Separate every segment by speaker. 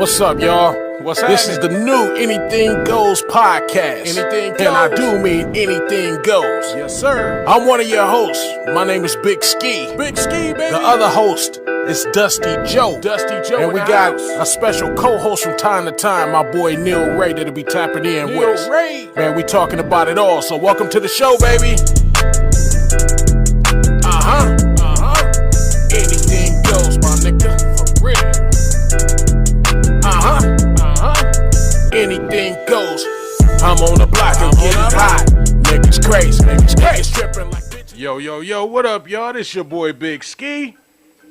Speaker 1: What's up, y'all? This is the new Anything Goes podcast. Anything goes. And I do mean anything goes. Yes, sir. I'm one of your hosts. My name is Big Ski. Big Ski, baby. The other host is Dusty Joe. Dusty Joe. And we got a special co-host from time to time, my boy Neil Ray, that'll be tapping in with us. Ray. Man, we talking about it all. So welcome to the show, baby. Anything goes, my nigga. For real. Anything goes. I'm on the block and getting hot. Niggas crazy. Niggas stripping like bitches. Yo, what up, y'all? This your boy Big Ski.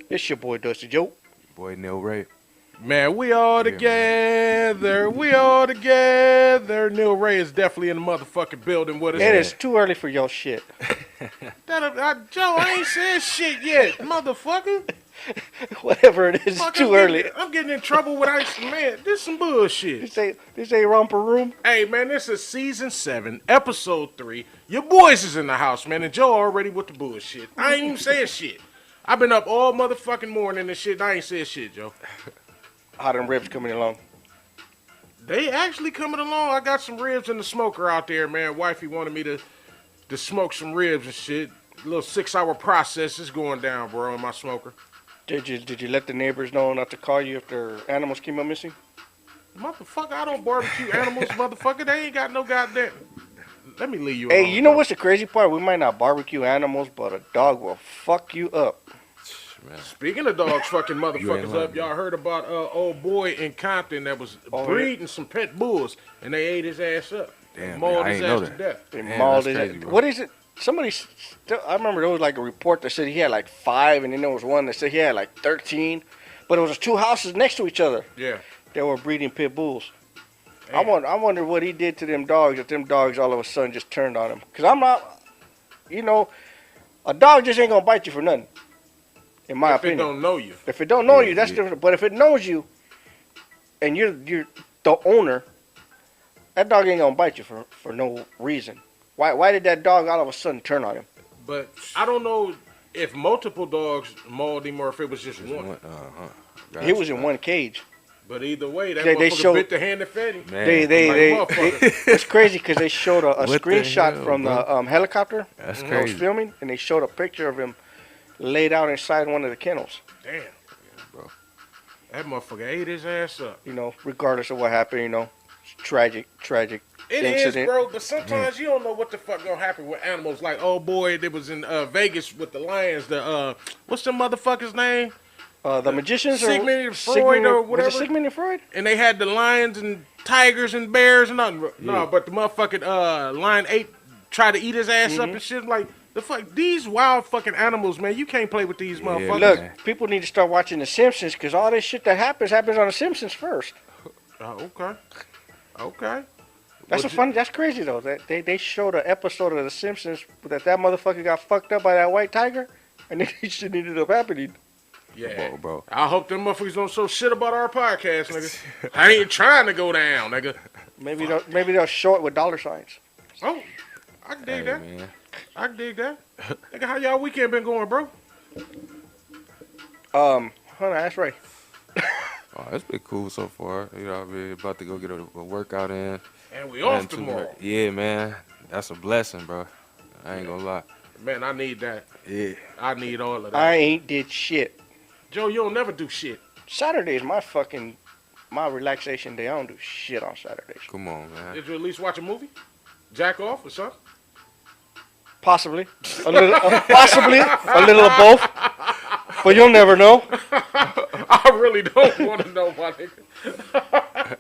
Speaker 2: It's your boy Dusty Joe.
Speaker 3: Boy Neil Ray.
Speaker 1: Man, we all together. We all together. Neil Ray is definitely in the motherfucking building with us.
Speaker 2: It is too early for your shit.
Speaker 1: Joe, I ain't said shit yet, motherfucker.
Speaker 2: Whatever it is, it's too early.
Speaker 1: I'm getting in trouble with Ice. Man, this some bullshit.
Speaker 2: This ain't Romper Room.
Speaker 1: Hey, man, this is season 7, episode 3. Your boys is in the house, man, and Joe already with the bullshit. I ain't even saying shit. I've been up all motherfucking morning and shit. I ain't said shit, Joe.
Speaker 2: How them ribs coming along?
Speaker 1: They actually coming along. I got some ribs in the smoker out there, man. Wifey wanted me to smoke some ribs and shit. A little 6-hour process is going down, bro, in my smoker.
Speaker 2: Did you let the neighbors know not to call you if their animals came up missing?
Speaker 1: Motherfucker, I don't barbecue animals, motherfucker. They ain't got no goddamn. Let me leave you
Speaker 2: alone.
Speaker 1: Hey,
Speaker 2: you know what's the crazy part? We might not barbecue animals, but a dog will fuck you up.
Speaker 1: Man. Speaking of dogs fucking motherfuckers up, y'all heard about old boy in Compton that was breeding some pet bulls, and they ate his ass up.
Speaker 3: Damn,
Speaker 1: mauled his ass to death.
Speaker 2: They mauled his ass. What is it? I remember there was like a report that said he had like 5, and then there was one that said he had like 13, but it was 2 houses next to each other.
Speaker 1: Yeah.
Speaker 2: They were breeding pit bulls. Damn. I wonder what he did to them dogs, that them dogs all of a sudden just turned on him. Because I'm not, a dog just ain't going to bite you for nothing, in my opinion.
Speaker 1: If it don't know you.
Speaker 2: If it don't know you, that's different. But if it knows you, and you're the owner, that dog ain't going to bite you for no reason. Why did that dog all of a sudden turn on him?
Speaker 1: But I don't know if multiple dogs mauled him or if it was just one.
Speaker 2: He was in one cage.
Speaker 1: But either way, that motherfucker bit the hand that fed him.
Speaker 2: It's crazy because they showed a screenshot from the helicopter
Speaker 3: that
Speaker 2: was filming, and they showed a picture of him laid out inside one of the kennels.
Speaker 1: Damn. Yeah, bro. That motherfucker ate his ass up.
Speaker 2: Regardless of what happened, it's tragic
Speaker 1: It
Speaker 2: incident.
Speaker 1: is, bro, but sometimes you don't know what the fuck gonna happen with animals. Like, oh boy, it was in Vegas with the lions. What's the motherfucker's name?
Speaker 2: The magicians,
Speaker 1: Sigmund Freud or whatever.
Speaker 2: Was it Sigmund and Freud?
Speaker 1: And they had the lions and tigers and bears and nothing. Yeah. No, but the motherfucking lion tried to eat his ass up and shit. Like, the fuck, these wild fucking animals, man, you can't play with these motherfuckers.
Speaker 2: Look, people need to start watching The Simpsons because all this shit that happens on The Simpsons first.
Speaker 1: Okay.
Speaker 2: That's crazy though. That they showed an episode of The Simpsons that motherfucker got fucked up by that white tiger, and then shit ended up happening.
Speaker 1: Yeah, bro. I hope them motherfuckers don't show shit about our podcast, nigga. I ain't trying to go down, nigga.
Speaker 2: Maybe they'll show it with dollar signs.
Speaker 1: Oh, I can dig that. Man. I can dig that. Nigga, how y'all weekend been going, bro?
Speaker 2: Hold on, that's right.
Speaker 3: Oh, it's been cool so far. We're about to go get a workout in.
Speaker 1: And we off tomorrow.
Speaker 3: Yeah, man. That's a blessing, bro. I ain't gonna lie.
Speaker 1: Man, I need that.
Speaker 3: Yeah.
Speaker 1: I need all of that.
Speaker 2: I ain't did shit.
Speaker 1: Joe, you don't never do shit.
Speaker 2: Saturday is my relaxation day. I don't do shit on Saturdays.
Speaker 3: Come on, man.
Speaker 1: Did you at least watch a movie? Jack off or something?
Speaker 2: Possibly. A little of both. But you'll never know.
Speaker 1: I really don't want to know, my nigga.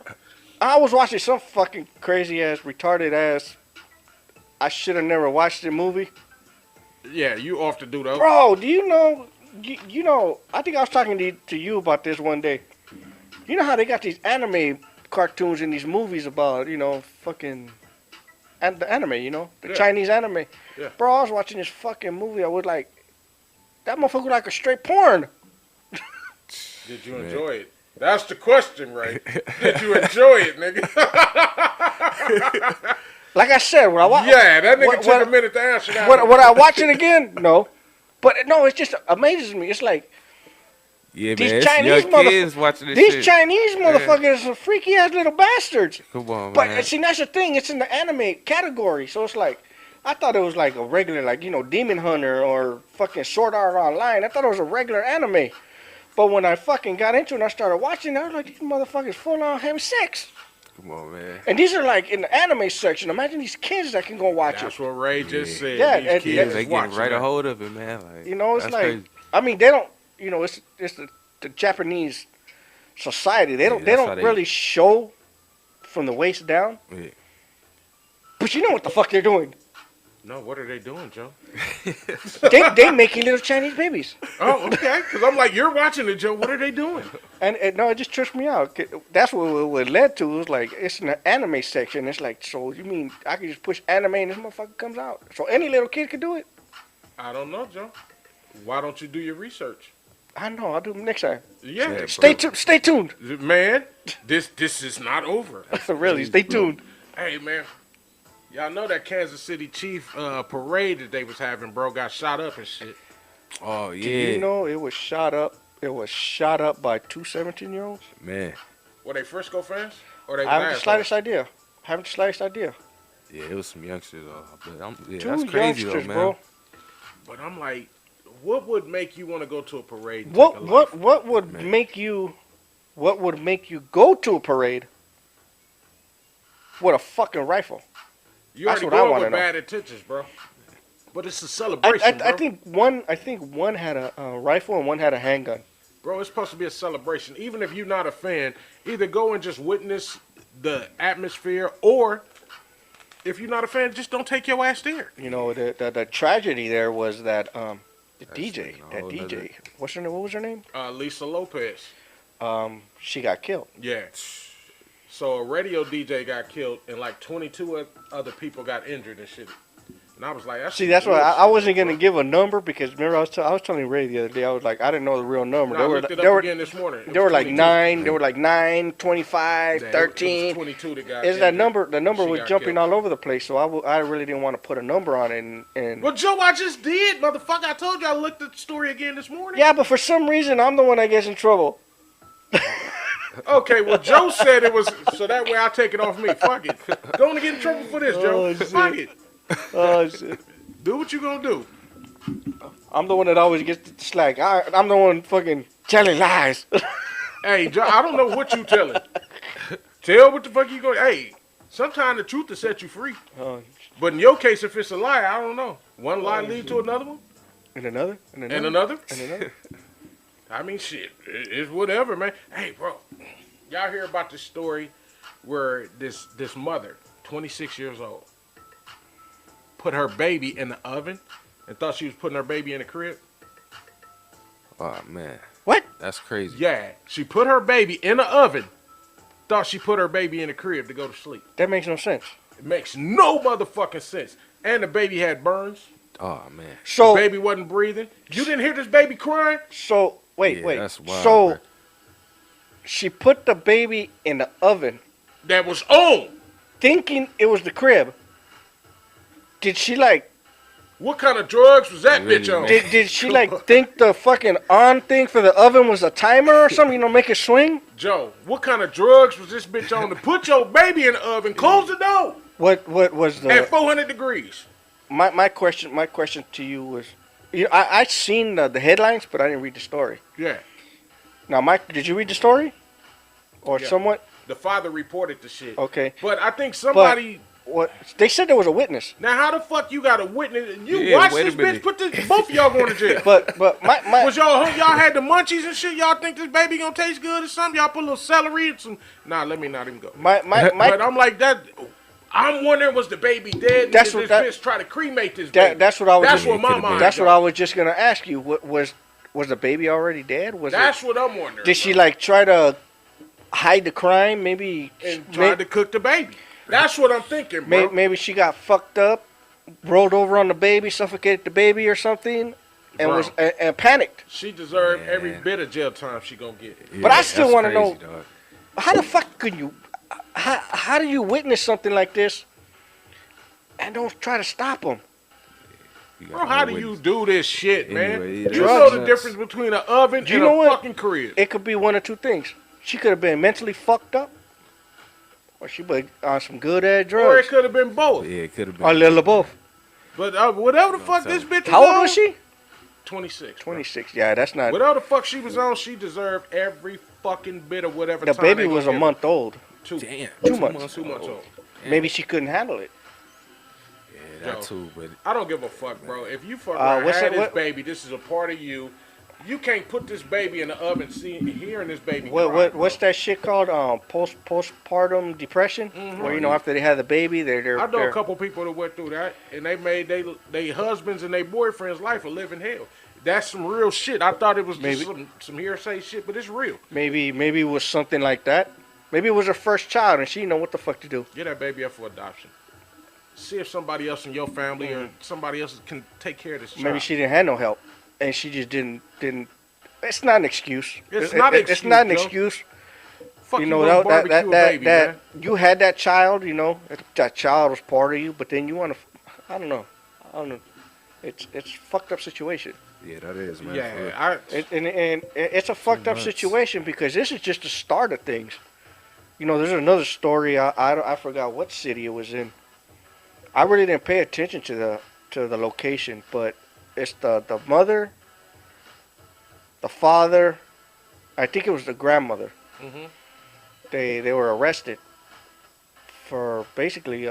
Speaker 2: I was watching some fucking crazy ass, retarded ass. I should have never watched the movie.
Speaker 1: Yeah, you off to do those.
Speaker 2: Bro, do you know? I think I was talking to you about this one day. You know how they got these anime cartoons in these movies about, fucking, and the anime, the Chinese anime.
Speaker 1: Yeah.
Speaker 2: Bro, I was watching this fucking movie. I was like, that motherfucker was like a straight porn.
Speaker 1: Did you enjoy it? That's the question, right? Did you enjoy it, nigga?
Speaker 2: Like I said, when I watch,
Speaker 1: that nigga took a minute to answer that.
Speaker 2: When I watch it again, no. But no, it just amazes me. It's like
Speaker 3: Yeah,
Speaker 2: These
Speaker 3: man. It's
Speaker 2: Chinese
Speaker 3: young kids watching this
Speaker 2: These
Speaker 3: shit.
Speaker 2: Chinese motherfuckers are freaky ass little bastards.
Speaker 3: Come on,
Speaker 2: But
Speaker 3: man.
Speaker 2: see, that's the thing. It's in the anime category, so it's like, I thought it was like a regular, like, you know, Demon Hunter or fucking Sword Art Online. I thought it was a regular anime. But when I fucking got into it and I started watching, I was like, these motherfuckers full on having sex.
Speaker 3: Come on, man.
Speaker 2: And these are like in the anime section. Imagine these kids that can go watch
Speaker 1: That's
Speaker 2: it.
Speaker 1: what Ray just said.
Speaker 2: Yeah,
Speaker 1: These
Speaker 2: and
Speaker 1: kids
Speaker 3: They
Speaker 1: is
Speaker 3: get
Speaker 1: watching
Speaker 3: right
Speaker 1: that.
Speaker 3: a hold of it, man. Like,
Speaker 2: You know, it's
Speaker 3: that's
Speaker 2: like,
Speaker 3: crazy.
Speaker 2: I mean, they don't, you know, it's the Japanese society. They don't
Speaker 3: that's how they-
Speaker 2: really show from the waist down.
Speaker 3: Yeah.
Speaker 2: But you know what the fuck they're doing.
Speaker 1: No, what are they doing, Joe?
Speaker 2: They making little Chinese babies.
Speaker 1: Oh, okay. Because I'm like, you're watching it, Joe. What are they doing?
Speaker 2: And no, it just trips me out. That's what it led to. It was like, it's in the anime section. It's like, so you mean I can just push anime and this motherfucker comes out? So any little kid can do it?
Speaker 1: I don't know, Joe. Why don't you do your research?
Speaker 2: I know. I'll do them next time.
Speaker 1: Yeah.
Speaker 3: Yeah,
Speaker 2: Stay tuned.
Speaker 1: Man, this is not over.
Speaker 2: Really, stay tuned.
Speaker 1: Hey, man. Y'all know that Kansas City Chief parade that they was having, bro, got shot up and shit.
Speaker 3: Oh,
Speaker 2: Do
Speaker 3: yeah.
Speaker 2: you know it was shot up? It was shot up by two 17-year-olds.
Speaker 3: Man.
Speaker 1: Were they Frisco fans? Or they
Speaker 2: I haven't the
Speaker 1: Nashville?
Speaker 2: slightest idea. Haven't the slightest idea.
Speaker 3: Yeah, it was some youngsters, though. But yeah,
Speaker 2: Two
Speaker 3: that's crazy,
Speaker 2: youngsters,
Speaker 3: though, man.
Speaker 2: bro.
Speaker 1: But I'm like, what would make you want to go to a parade? and
Speaker 2: What
Speaker 1: take a life?
Speaker 2: what would
Speaker 3: Man.
Speaker 2: make you? What would make you go to a parade with a fucking rifle?
Speaker 1: You
Speaker 2: That's
Speaker 1: already
Speaker 2: what I
Speaker 1: going
Speaker 2: wanna
Speaker 1: with
Speaker 2: know.
Speaker 1: bad intentions, bro. But it's a celebration,
Speaker 2: I
Speaker 1: bro.
Speaker 2: think one had a rifle and one had a handgun.
Speaker 1: Bro, it's supposed to be a celebration. Even if you're not a fan, either go and just witness the atmosphere, or if you're not a fan, just don't take your ass there.
Speaker 2: You know, the tragedy there was that the
Speaker 3: That's
Speaker 2: DJ,
Speaker 3: a
Speaker 2: that
Speaker 3: whole
Speaker 2: DJ,
Speaker 3: nother-
Speaker 2: what's her name? What was her name?
Speaker 1: Lisa Lopez.
Speaker 2: She got killed.
Speaker 1: Yeah. So a radio DJ got killed, and like 22 other people got injured and shit. And I was like,
Speaker 2: See, that's why I wasn't gonna give a number, because remember I was telling Ray the other day, I was like, I didn't know the real number.
Speaker 1: I looked it up again this morning. It
Speaker 2: They were
Speaker 1: was
Speaker 2: like
Speaker 1: 22.
Speaker 2: 9. They were like 9, 25,
Speaker 1: Yeah, it was
Speaker 2: 13.
Speaker 1: 22 that got
Speaker 2: Is that
Speaker 1: injured.
Speaker 2: number? The number
Speaker 1: She
Speaker 2: was
Speaker 1: got
Speaker 2: jumping
Speaker 1: killed.
Speaker 2: all over the place, so I really didn't want to put a number on it. And
Speaker 1: Well, Joe, I just did, motherfucker. I told you I looked at the story again this morning.
Speaker 2: yeah, but for some reason I'm the one that gets in trouble.
Speaker 1: Okay, well, Joe said it was, so that way I'll take it off me. Fuck it. Go on and get in trouble for this, Joe.
Speaker 2: Oh, shit.
Speaker 1: Fuck it.
Speaker 2: Oh shit!
Speaker 1: Do what you gonna do.
Speaker 2: I'm the one that always gets the slack. I'm the one fucking telling lies.
Speaker 1: Hey, Joe, I don't know what you telling. Tell what the fuck you going. Hey, sometimes the truth will set you free.
Speaker 2: Oh,
Speaker 1: But in your case, if it's a lie, I don't know. One lie lead to another one,
Speaker 2: and another, and another,
Speaker 1: and another.
Speaker 2: and another.
Speaker 1: I mean, shit, it's whatever, man. Hey, bro, y'all hear about this story where this mother, 26 years old, put her baby in the oven and thought she was putting her baby in the crib?
Speaker 3: Oh, man.
Speaker 2: What?
Speaker 3: That's crazy.
Speaker 1: Yeah, she put her baby in the oven, thought she put her baby in the crib to go to sleep.
Speaker 2: That makes no sense.
Speaker 1: It makes no motherfucking sense. And the baby had burns.
Speaker 3: Oh, man.
Speaker 2: So
Speaker 1: The baby wasn't breathing. You didn't hear this baby crying?
Speaker 2: So wait,
Speaker 3: Yeah,
Speaker 2: wait.
Speaker 3: that's wild,
Speaker 2: so
Speaker 3: bro.
Speaker 2: she put the baby in the oven,
Speaker 1: That was on.
Speaker 2: thinking it was the crib. Did she like?
Speaker 1: What kind of drugs was that
Speaker 3: Really,
Speaker 1: bitch on?
Speaker 3: man.
Speaker 2: Did she like think the fucking on thing for the oven was a timer or something? You know, make it swing.
Speaker 1: Joe, what kind of drugs was this bitch on to put your baby in the oven, close the door
Speaker 2: What was
Speaker 1: at
Speaker 2: the
Speaker 1: 400 degrees?
Speaker 2: my question to you was, you know, I seen the headlines, but I didn't read the story.
Speaker 1: Yeah.
Speaker 2: Now, Mike, did you read the story? Or
Speaker 1: Yeah.
Speaker 2: somewhat?
Speaker 1: The father reported the shit.
Speaker 2: Okay.
Speaker 1: But I think somebody...
Speaker 2: What they said there was a witness.
Speaker 1: Now, how the fuck you got a witness? You
Speaker 3: Yeah,
Speaker 1: watch
Speaker 3: wait a
Speaker 1: this bitch,
Speaker 3: minute.
Speaker 1: put this, both of y'all going to jail.
Speaker 2: But my
Speaker 1: Was y'all had the munchies and shit? Y'all think this baby gonna taste good or something? Y'all put a little celery and some... Nah, let me not even go.
Speaker 2: my
Speaker 1: But I'm like that... I'm wondering, was the baby dead? And
Speaker 2: That's
Speaker 1: did
Speaker 2: what
Speaker 1: this bitch try to cremate this baby?
Speaker 2: that's what I was.
Speaker 1: That's
Speaker 2: just,
Speaker 1: what my
Speaker 3: could've
Speaker 1: mind.
Speaker 3: been.
Speaker 2: That's what
Speaker 1: goes.
Speaker 2: I was just gonna ask you. What was the baby already dead? Was
Speaker 1: That's what I'm wondering.
Speaker 2: it? Did she
Speaker 1: bro.
Speaker 2: like try to hide the crime? Maybe.
Speaker 1: And tried to cook the baby? That's what I'm thinking, bro.
Speaker 2: Maybe she got fucked up, rolled over on the baby, suffocated the baby or something, and
Speaker 1: Bro.
Speaker 2: was and panicked.
Speaker 1: She deserved every
Speaker 3: Man.
Speaker 1: bit of jail time she gonna get.
Speaker 3: Yeah,
Speaker 2: But I still
Speaker 3: that's
Speaker 2: wanna
Speaker 3: crazy,
Speaker 2: know-
Speaker 3: dog.
Speaker 2: How the fuck could you? How do you witness something like this and don't try to stop them?
Speaker 1: Bro, how do you do this shit, man?
Speaker 3: Anyway,
Speaker 1: You
Speaker 3: that's
Speaker 1: know the
Speaker 3: nuts.
Speaker 1: difference between an oven
Speaker 2: Do you
Speaker 1: and
Speaker 2: know
Speaker 1: a
Speaker 2: what?
Speaker 1: fucking crib.
Speaker 2: It could be one of two things. She could have been mentally fucked up, or she was on some good ass
Speaker 1: Or it
Speaker 2: drugs,
Speaker 1: could have been both.
Speaker 3: Yeah, it could have
Speaker 2: or a
Speaker 3: been.
Speaker 2: little of both.
Speaker 1: But whatever the
Speaker 3: No,
Speaker 1: fuck
Speaker 3: I'm
Speaker 1: this bitch was
Speaker 2: How old
Speaker 1: on,
Speaker 2: was she?
Speaker 1: 26. bro.
Speaker 2: 26. Yeah, that's not.
Speaker 1: Whatever the fuck she was on, she deserved every fucking bit of whatever
Speaker 2: The
Speaker 1: time
Speaker 2: baby
Speaker 1: they
Speaker 2: was a
Speaker 1: gonna give
Speaker 2: month old.
Speaker 1: her. Two.
Speaker 3: Damn.
Speaker 2: 2 months.
Speaker 1: 2 months old.
Speaker 3: Damn.
Speaker 2: Maybe she couldn't handle it.
Speaker 3: Yeah, that
Speaker 1: Yo.
Speaker 3: too, but
Speaker 1: I don't give a fuck, bro. If you fuck around,
Speaker 2: what's
Speaker 1: had
Speaker 2: that-
Speaker 1: this
Speaker 2: what-
Speaker 1: baby, this is a part of you. You can't put this baby in the oven, hearing this baby cry,
Speaker 2: What's
Speaker 1: bro.
Speaker 2: that shit called? Postpartum depression, where after they had the baby, they're
Speaker 1: I know a couple people that went through that, and they made they husbands and their boyfriends' life a living hell. That's some real shit. I thought it was just some hearsay shit, but it's real.
Speaker 2: maybe it was something like that. Maybe it was her first child, and she didn't know what the fuck to do.
Speaker 1: Get that baby up for adoption. See if somebody else in your family or somebody else can take care of this child.
Speaker 2: Maybe she didn't have no help, and she just didn't. It's not an excuse.
Speaker 1: It's not an
Speaker 2: It's not an
Speaker 1: excuse,
Speaker 2: excuse.
Speaker 1: Fuck
Speaker 2: You
Speaker 1: you
Speaker 2: know
Speaker 1: gonna barbecue a baby, man.
Speaker 2: you had that child. That child was part of you, but then you want to. I don't know. It's fucked up situation.
Speaker 3: yeah, that is, man.
Speaker 1: Yeah,
Speaker 2: And it's a fucked up
Speaker 3: nuts.
Speaker 2: situation because this is just the start of things. There's another story. I forgot what city it was in. I really didn't pay attention to the location, but it's the mother, the father, I think it was the grandmother.
Speaker 1: Mhm.
Speaker 2: They were arrested for basically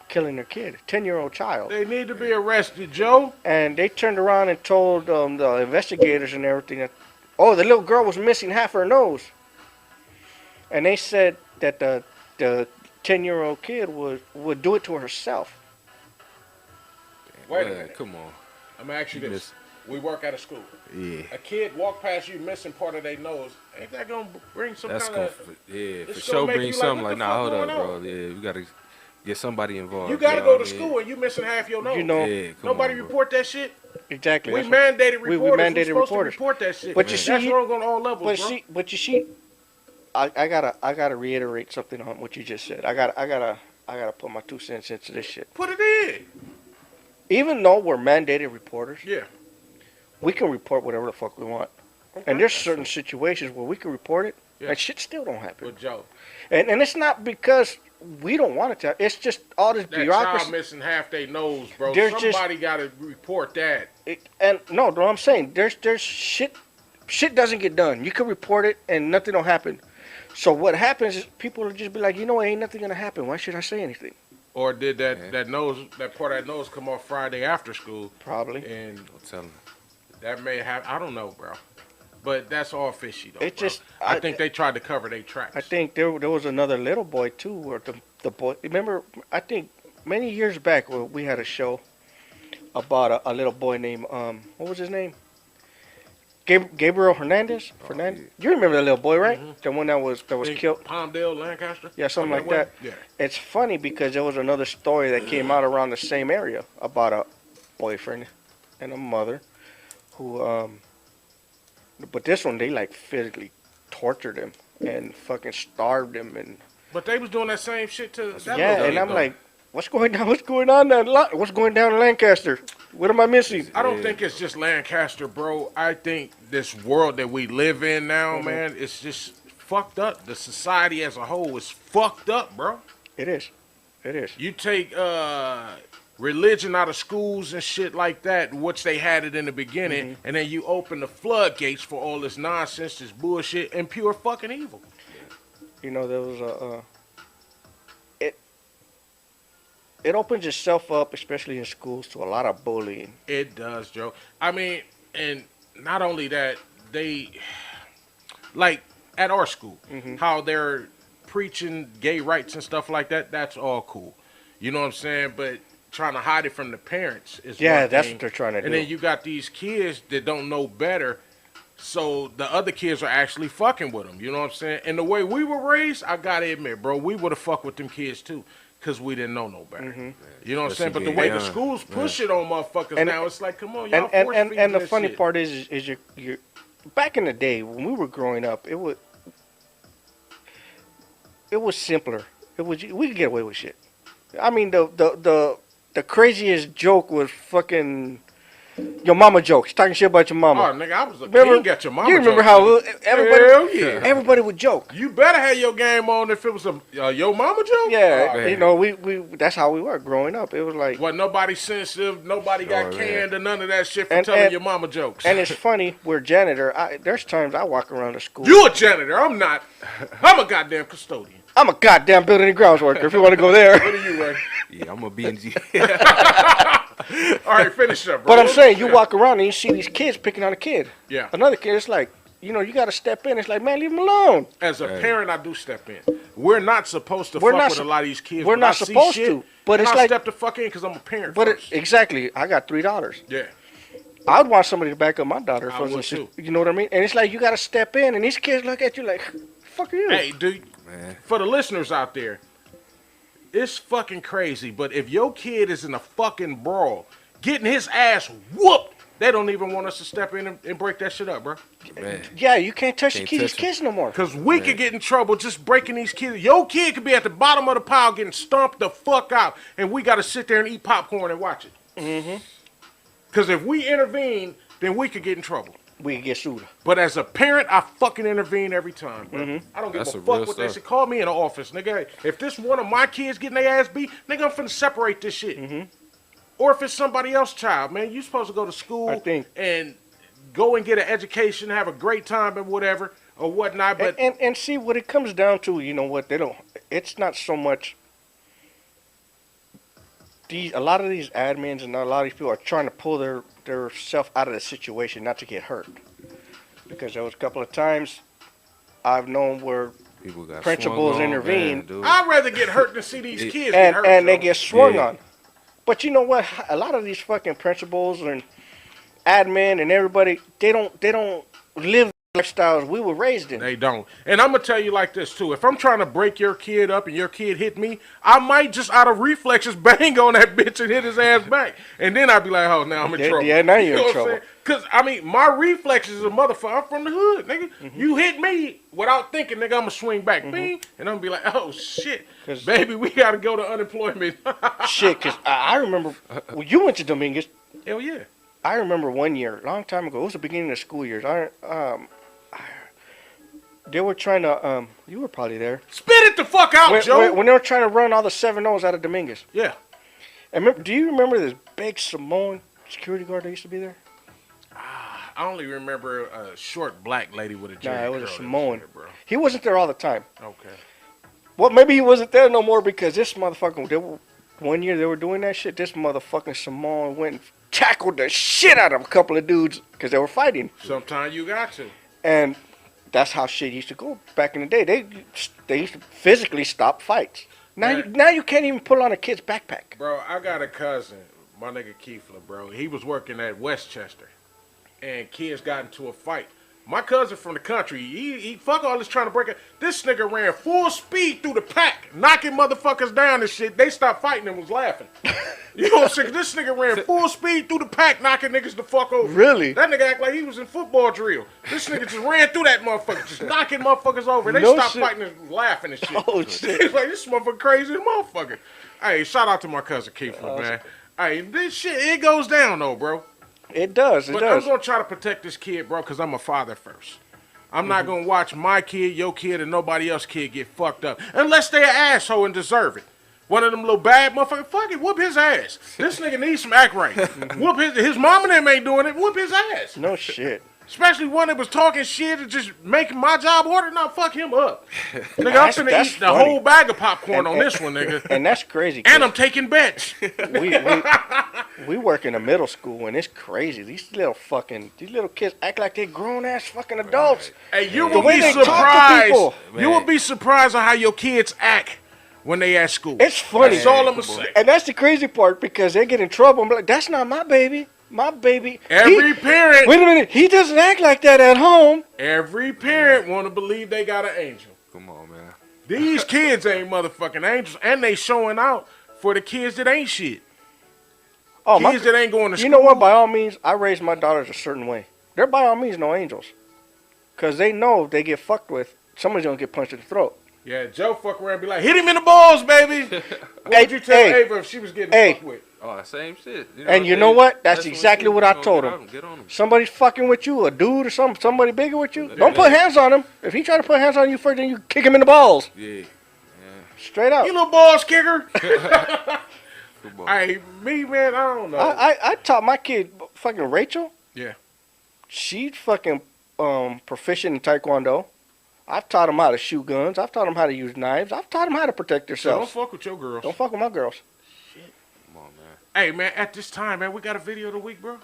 Speaker 2: killing their kid, 10-year-old child.
Speaker 1: they need to be arrested, Joe.
Speaker 2: And they turned around and told the investigators and everything that, oh, the little girl was missing half her nose. And they said that the 10-year-old kid would do it to herself.
Speaker 1: Wait a
Speaker 3: Man,
Speaker 1: minute.
Speaker 3: come on.
Speaker 1: I'm gonna ask you this.
Speaker 3: Miss-
Speaker 1: We work at a school.
Speaker 3: Yeah,
Speaker 1: A kid walk past you missing part of their nose. Ain't that gonna bring some
Speaker 3: that's
Speaker 1: kind
Speaker 3: gonna,
Speaker 1: of...
Speaker 3: for
Speaker 1: it's
Speaker 3: sure
Speaker 1: gonna make
Speaker 3: bring
Speaker 1: you like,
Speaker 3: something
Speaker 1: what
Speaker 3: like,
Speaker 1: the
Speaker 3: nah,
Speaker 1: fuck
Speaker 3: hold up,
Speaker 1: going
Speaker 3: bro.
Speaker 1: on?
Speaker 3: Yeah, we gotta get somebody involved.
Speaker 1: You gotta
Speaker 3: know
Speaker 1: go
Speaker 3: what
Speaker 1: to
Speaker 3: I mean?
Speaker 1: school and you missing half your nose.
Speaker 3: Yeah, come
Speaker 1: Nobody
Speaker 3: on, bro.
Speaker 1: report that shit.
Speaker 2: Exactly.
Speaker 1: We
Speaker 2: that's what-
Speaker 1: mandated
Speaker 2: we
Speaker 1: reporters.
Speaker 2: mandated
Speaker 1: We're supposed
Speaker 2: reporters.
Speaker 1: to report that shit.
Speaker 2: But you
Speaker 1: that's
Speaker 2: see-
Speaker 1: wrong on all levels,
Speaker 2: But
Speaker 1: bro.
Speaker 2: you see, I gotta reiterate something on what you just said. I gotta put my 2 cents into this shit.
Speaker 1: Put it in.
Speaker 2: Even though we're mandated reporters,
Speaker 1: Yeah.
Speaker 2: we can report whatever the fuck we want.
Speaker 1: Okay.
Speaker 2: And there's certain situations where we can report it,
Speaker 1: Yeah.
Speaker 2: and shit still don't happen.
Speaker 1: With Joe.
Speaker 2: And it's not because we don't want it to. It's just all this
Speaker 1: That child
Speaker 2: bureaucracy.
Speaker 1: missing half their nose, bro.
Speaker 2: There's just-
Speaker 1: Somebody gotta report that.
Speaker 2: And no, what I'm saying, there's shit. Shit doesn't get done. You can report it, and nothing will happen. So what happens is people will just be like, ain't nothing gonna happen. Why should I say anything?
Speaker 1: Or did that
Speaker 3: Yeah.
Speaker 1: that part of that nose come off Friday after school?
Speaker 2: Probably.
Speaker 1: And
Speaker 3: Don't tell him.
Speaker 1: that may have, I don't know, bro. But that's all fishy, though.
Speaker 2: It
Speaker 1: bro.
Speaker 2: just-
Speaker 1: I
Speaker 2: I-
Speaker 1: think they tried to cover their tracks.
Speaker 2: I think there was another little boy too, where the boy. Remember, I think many years back we had a show about a little boy named what was his name? Gabriel Hernandez.
Speaker 3: Oh,
Speaker 2: Fernandez.
Speaker 3: yeah.
Speaker 2: You remember that little boy, right?
Speaker 1: Mhm.
Speaker 2: The one that was
Speaker 1: In
Speaker 2: killed.
Speaker 1: Palmdale, Lancaster?
Speaker 2: Yeah, something
Speaker 1: Up
Speaker 2: like that.
Speaker 1: way? Yeah.
Speaker 2: It's funny because there was another story that came out around the same area about a boyfriend and a mother who but this one they like physically tortured him and fucking starved him and
Speaker 1: But they was doing that same shit to that
Speaker 2: yeah,
Speaker 1: little
Speaker 2: and
Speaker 1: kid,
Speaker 2: I'm
Speaker 1: though.
Speaker 2: like, what's going on? What's going on? What's going down in Lancaster? What am I missing?
Speaker 1: I don't
Speaker 3: Yeah.
Speaker 1: think it's just Lancaster, bro. I think this world that we live in now,
Speaker 2: Mm-hmm.
Speaker 1: man, it's just fucked up. The society as a whole is fucked up, bro.
Speaker 2: It is. It is.
Speaker 1: You take religion out of schools and shit like that, which they had it in the beginning,
Speaker 2: Mm-hmm.
Speaker 1: and then you open the floodgates for all this nonsense, this bullshit, and pure fucking evil.
Speaker 2: There was it opens itself up, especially in schools, to a lot of bullying.
Speaker 1: It does, Joe. I mean, and not only that, they, like at our school,
Speaker 2: Mm-hmm.
Speaker 1: how they're preaching gay rights and stuff like that, that's all cool. You know what I'm saying? But trying to hide it from the parents is
Speaker 2: Yeah,
Speaker 1: one
Speaker 2: that's
Speaker 1: thing.
Speaker 2: what they're trying to
Speaker 1: And
Speaker 2: do.
Speaker 1: then you got these kids that don't know better, so the other kids are actually fucking with them. You know what I'm saying? And the way we were raised, I gotta admit, bro, we would have fucked with them kids too, cause we didn't know no better.
Speaker 2: Mm-hmm.
Speaker 1: You know what I'm saying? But the
Speaker 3: Especially
Speaker 1: way
Speaker 3: young.
Speaker 1: the schools push it on motherfuckers
Speaker 2: And-
Speaker 1: now, it's like, come on, y'all
Speaker 2: And
Speaker 1: force
Speaker 2: and
Speaker 1: feeding
Speaker 2: the
Speaker 1: this
Speaker 2: funny
Speaker 1: shit.
Speaker 2: part is you're back in the day when we were growing up, it was simpler. We could get away with shit. I mean the the craziest joke was fucking your mama joke. She's talking shit about your mama.
Speaker 1: Oh, nigga, I was a king at your mama.
Speaker 2: You remember
Speaker 1: joke,
Speaker 2: how
Speaker 1: everybody,
Speaker 2: everybody would joke.
Speaker 1: You better have your game on if it was a your mama joke.
Speaker 2: Yeah,
Speaker 1: Oh,
Speaker 2: you know, we that's how we were growing up. It was like,
Speaker 1: well, nobody sensitive, nobody got canned or none of that shit for
Speaker 2: And-
Speaker 1: telling
Speaker 2: and-
Speaker 1: your mama jokes.
Speaker 2: and it's funny. We're janitor. There's times I walk around the school.
Speaker 1: You a janitor? I'm not. I'm a goddamn custodian.
Speaker 2: I'm a goddamn building and grounds worker. If you want to go there.
Speaker 1: What are you, Ray?
Speaker 3: Yeah, I'm a BNG.
Speaker 1: All right, finish up, bro.
Speaker 2: But I'm saying, you walk around and you see these kids picking on a kid.
Speaker 1: Yeah.
Speaker 2: Another kid, it's like, you know, you got to step in. It's like, man, leave him alone.
Speaker 1: As a parent, I do step in. We're not supposed to
Speaker 2: We're
Speaker 1: fuck
Speaker 2: not
Speaker 1: with a
Speaker 2: sup-
Speaker 1: lot of these kids.
Speaker 2: we're
Speaker 1: When
Speaker 2: not
Speaker 1: I see
Speaker 2: supposed
Speaker 1: shit,
Speaker 2: to, but
Speaker 1: and
Speaker 2: it's
Speaker 1: I
Speaker 2: like-
Speaker 1: step the fuck in because I'm a parent
Speaker 2: But
Speaker 1: first.
Speaker 2: exactly, I got $3.
Speaker 1: Yeah.
Speaker 2: I would want somebody to back up my daughter.
Speaker 1: I would too.
Speaker 2: You know what I mean? And it's like, you got to step in. And these kids look at you like, fuck are you?
Speaker 1: Hey, dude,
Speaker 3: Man.
Speaker 1: for the listeners out there, it's fucking crazy. But if your kid is in a fucking brawl, getting his ass whooped, they don't even want us to step in and break that shit up, bro.
Speaker 3: Man.
Speaker 2: Yeah, you can't touch
Speaker 3: Can't
Speaker 2: these
Speaker 3: touch 'em.
Speaker 2: kids no more.
Speaker 1: Because we could get in trouble just breaking these kids. Your kid could be at the bottom of the pile getting stomped the fuck out, and we got to sit there and eat popcorn and watch it. Mm-hmm. Because if we intervene, then we could get in trouble.
Speaker 2: We can get sued.
Speaker 1: But as a parent, I fucking intervene every time, bro. I don't give
Speaker 3: That's
Speaker 1: a
Speaker 3: some
Speaker 1: fuck
Speaker 3: real
Speaker 1: what they
Speaker 3: stuff.
Speaker 1: say. Call me in the office, nigga. If this one of my kids getting their ass beat, nigga, I'm finna separate this shit. Or if it's somebody else's child, man, you supposed to go to school
Speaker 2: I think-
Speaker 1: and go and get an education, have a great time and whatever, or whatnot. But
Speaker 2: And see, what it comes down to, you know what, it's not so much, a lot of these admins and a lot of these people are trying to pull their self out of the situation, not to get hurt. Because there was a couple of times I've known where
Speaker 3: People got
Speaker 2: Principals
Speaker 3: swung on,
Speaker 2: intervene.
Speaker 3: man, dude.
Speaker 1: I'd rather get hurt than see these kids get
Speaker 2: and
Speaker 1: hurt.
Speaker 2: they
Speaker 1: Joe.
Speaker 2: get swung
Speaker 3: Yeah.
Speaker 2: on. But you know what? A lot of these fucking principals and admin and everybody, they don't live the lifestyles we were raised in.
Speaker 1: They don't. And I'm going to tell you like this, too. If I'm trying to break your kid up and your kid hit me, I might just out of reflexes bang on that bitch and hit his ass back. And then I'd be like, oh, now I'm in trouble.
Speaker 2: Yeah, now you're in trouble.
Speaker 1: Because, I mean, my reflexes is a motherfucker. I'm from the hood, nigga. You hit me without thinking, nigga, I'm going to swing back. Bing. And I'm going to be like, oh, shit.
Speaker 2: 'Cause-
Speaker 1: Baby, we got to go to unemployment.
Speaker 2: Shit, because I remember when you went to Dominguez.
Speaker 1: Hell yeah.
Speaker 2: I remember one year, a long time ago. It was the beginning of school years. They were trying to. You were probably there.
Speaker 1: Spit it the fuck out, Joe.
Speaker 2: When they were trying to run all the 7-0s out of Dominguez.
Speaker 1: Yeah.
Speaker 2: And remember, do you remember this big Samoan security guard that used to be there?
Speaker 1: I only remember a short black lady with a
Speaker 2: Nah,
Speaker 1: Jerry
Speaker 2: it was a
Speaker 1: curl that
Speaker 2: Samoan.
Speaker 1: there, bro.
Speaker 2: He wasn't there all the time.
Speaker 1: Okay.
Speaker 2: Well, maybe he wasn't there no more because this motherfucker. One year they were doing that shit. This motherfucking Samoan went and tackled the shit out of a couple of dudes because they were fighting.
Speaker 1: Sometimes you got to.
Speaker 2: And that's how shit used to go back in the day. They used to physically stop fights. Now you can't even pull on a kid's backpack.
Speaker 1: Bro, I got a cousin, my nigga Keefler, bro. He was working at Westchester, and kids got into a fight. My cousin from the country, he fuck all this trying to break it. This nigga ran full speed through the pack, knocking motherfuckers down and shit. They stopped fighting and was laughing. You know what I'm saying? This nigga ran full speed through the pack, knocking niggas the fuck over.
Speaker 2: Really?
Speaker 1: That nigga act like he was in football drill. This nigga just ran through that motherfucker, just knocking motherfuckers over. They
Speaker 2: No
Speaker 1: stopped
Speaker 2: shit.
Speaker 1: fighting and was laughing and shit.
Speaker 2: Oh, shit.
Speaker 1: He's like, this motherfucker crazy as motherfucker. Hey, shout out to my cousin Keefler, man. Hey, this shit, it goes down though, bro.
Speaker 2: It does. It
Speaker 1: But
Speaker 2: does.
Speaker 1: I'm gonna try to protect this kid, bro, because I'm a father first. I'm not gonna watch my kid, your kid, and nobody else's kid get fucked up. Unless they're an asshole and deserve it. One of them little bad motherfuckers, fuck it, whoop his ass. This nigga needs some act right. Whoop his mom and them ain't doing it, whoop his ass.
Speaker 2: No shit.
Speaker 1: Especially one that was talking shit and just making my job harder. Now fuck him up. Nigga, I'm
Speaker 2: That's
Speaker 1: finna eat the
Speaker 2: funny.
Speaker 1: whole bag of popcorn on this one, nigga.
Speaker 2: And that's crazy. 'cause
Speaker 1: And I'm taking bets.
Speaker 2: we work in a middle school and it's crazy. These little kids act like they grown ass fucking adults.
Speaker 1: Hey, you
Speaker 2: The
Speaker 1: will
Speaker 2: way
Speaker 1: be
Speaker 2: they talk to
Speaker 1: surprised.
Speaker 2: people.
Speaker 1: You will be surprised on how your kids act when they at school.
Speaker 2: It's funny.
Speaker 1: That's all I'm gonna say.
Speaker 2: And that's the crazy part because they get in trouble. I'm like, that's not my baby. My baby.
Speaker 1: Every parent,
Speaker 2: Wait a minute. He doesn't act like that at home.
Speaker 1: every parent want to believe they got an angel.
Speaker 3: Come on, man.
Speaker 1: These kids ain't motherfucking angels, and they showing out for the kids that ain't shit.
Speaker 2: Oh,
Speaker 1: Kids that ain't going to school.
Speaker 2: You know what? By all means, I raise my daughters a certain way. They're by all means no angels. Because they know if they get fucked with, somebody's going to get punched in the throat.
Speaker 1: Yeah, Joe fuck around and be like, hit him in the balls, baby. What would you tell Ava if she was getting fucked with?
Speaker 3: Oh, same shit.
Speaker 2: And you know what? That's
Speaker 3: That's
Speaker 2: exactly what I told him.
Speaker 3: Get on him.
Speaker 2: Somebody's fucking with you, a dude or somebody bigger with you. Don't put hands on him. If he try to put hands on you first, then you kick him in the balls.
Speaker 3: Yeah.
Speaker 2: Straight up.
Speaker 1: You little balls kicker.
Speaker 3: Good boy.
Speaker 1: Hey, me, man, I don't know.
Speaker 2: I taught my kid, fucking Rachel.
Speaker 1: Yeah.
Speaker 2: She's fucking proficient in Taekwondo. I've taught him how to shoot guns. I've taught him how to use knives. I've taught him how to protect
Speaker 1: So
Speaker 2: themselves.
Speaker 1: don't fuck with your girls.
Speaker 2: Don't fuck with my girls.
Speaker 3: Come on, man.
Speaker 1: Hey, man, at this time, man, we got a video of the week, bro.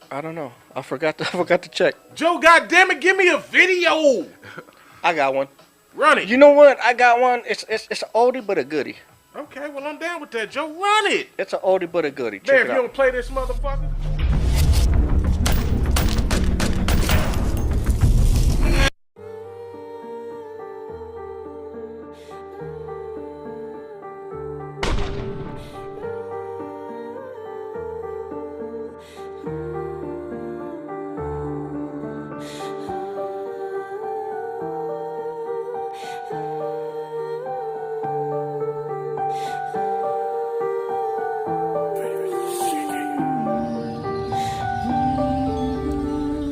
Speaker 2: I don't know. I forgot to check.
Speaker 1: Joe, goddammit, give me a video.
Speaker 2: I got one.
Speaker 1: Run it.
Speaker 2: You know what? I got one. It's an oldie but a goodie.
Speaker 1: Okay, well, I'm down with that, Joe. Run it.
Speaker 2: It's an oldie but a goodie.
Speaker 1: Man,
Speaker 2: Check
Speaker 1: if
Speaker 2: it
Speaker 1: you
Speaker 2: out.
Speaker 1: don't play this motherfucker.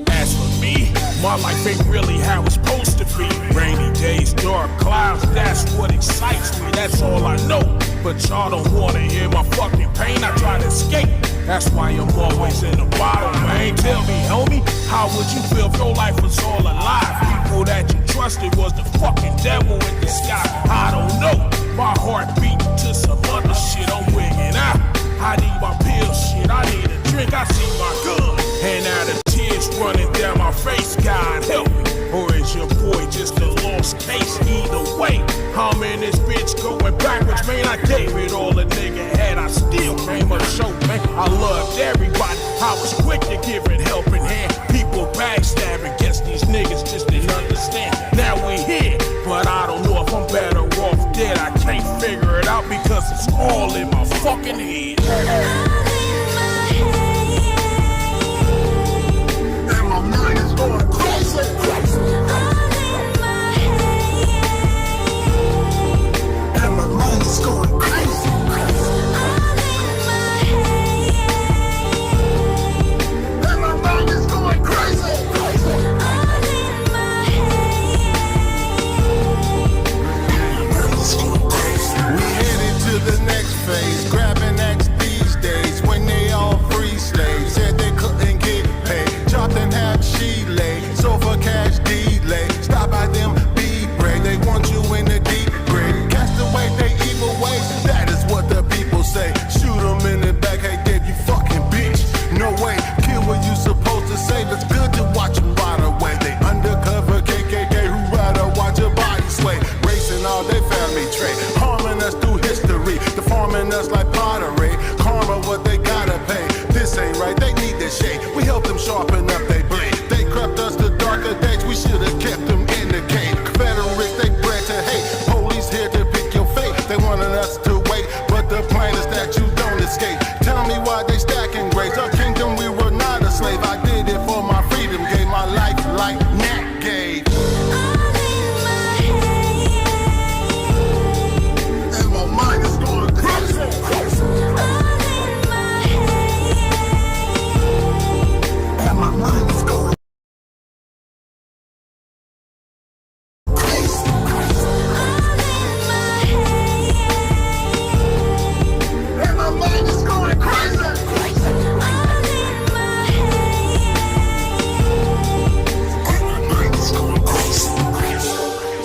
Speaker 1: As for me, my life ain't really how it's supposed to be. Rainy days, dark clouds, that's what excites me. That's all I know. But y'all don't wanna hear my fucking pain. I try to escape. That's why I'm always in the bottom, man. Tell me, homie, how would you feel if your life was all a lie? People that you trusted was the fucking devil in the sky. I don't know. My heart beating to some other shit. I'm wigging out. I need my pills, shit. I need a drink. I see my gun. And now the tears running down my face. God help me. Or is your boy just a lost case? Either way, I'm in this bitch going backwards, man. I gave it all a nigga had. I still came up short, man. I loved everybody. I was quick to give it helping hand. People backstabbing. Guess these niggas just didn't understand. Now we here, but I don't know if I'm better off dead. I can't figure it out because it's all in my fucking head. And my mind is going crazy. And my mind is going crazy. And my mind is going crazy.
Speaker 4: We headed to the next phase, grabbing X these days when they all free slaves. Said they couldn't get paid, chopped and half she lay. So for cash delay, stop by them B-break. They want you in the deep grade. Cast away they evil ways, that is what the people say. Shoot them in the back, hey dead you fucking bitch. No way, kill what you supposed to say. It's good to watch them ride away. They undercover KKK who rather watch your body sway. Racing all they family trait, harming us through history, deforming us like pottery. Karma what they gotta pay. This ain't right, they need their shade. We help them sharpen up their blade. They crept us to darker days, we should've kept them in the cave. Confederates, they bred to hate. Police here to pick your fate. They wanted us to wait, but the plan is that you don't escape. Tell me why they stacking grades. Our kingdom, we were not a slave. I did it for my freedom, gave my life like Nat gave. And my mind is going crazy. And my mind is going crazy. And my mind is going crazy. And my mind is going crazy.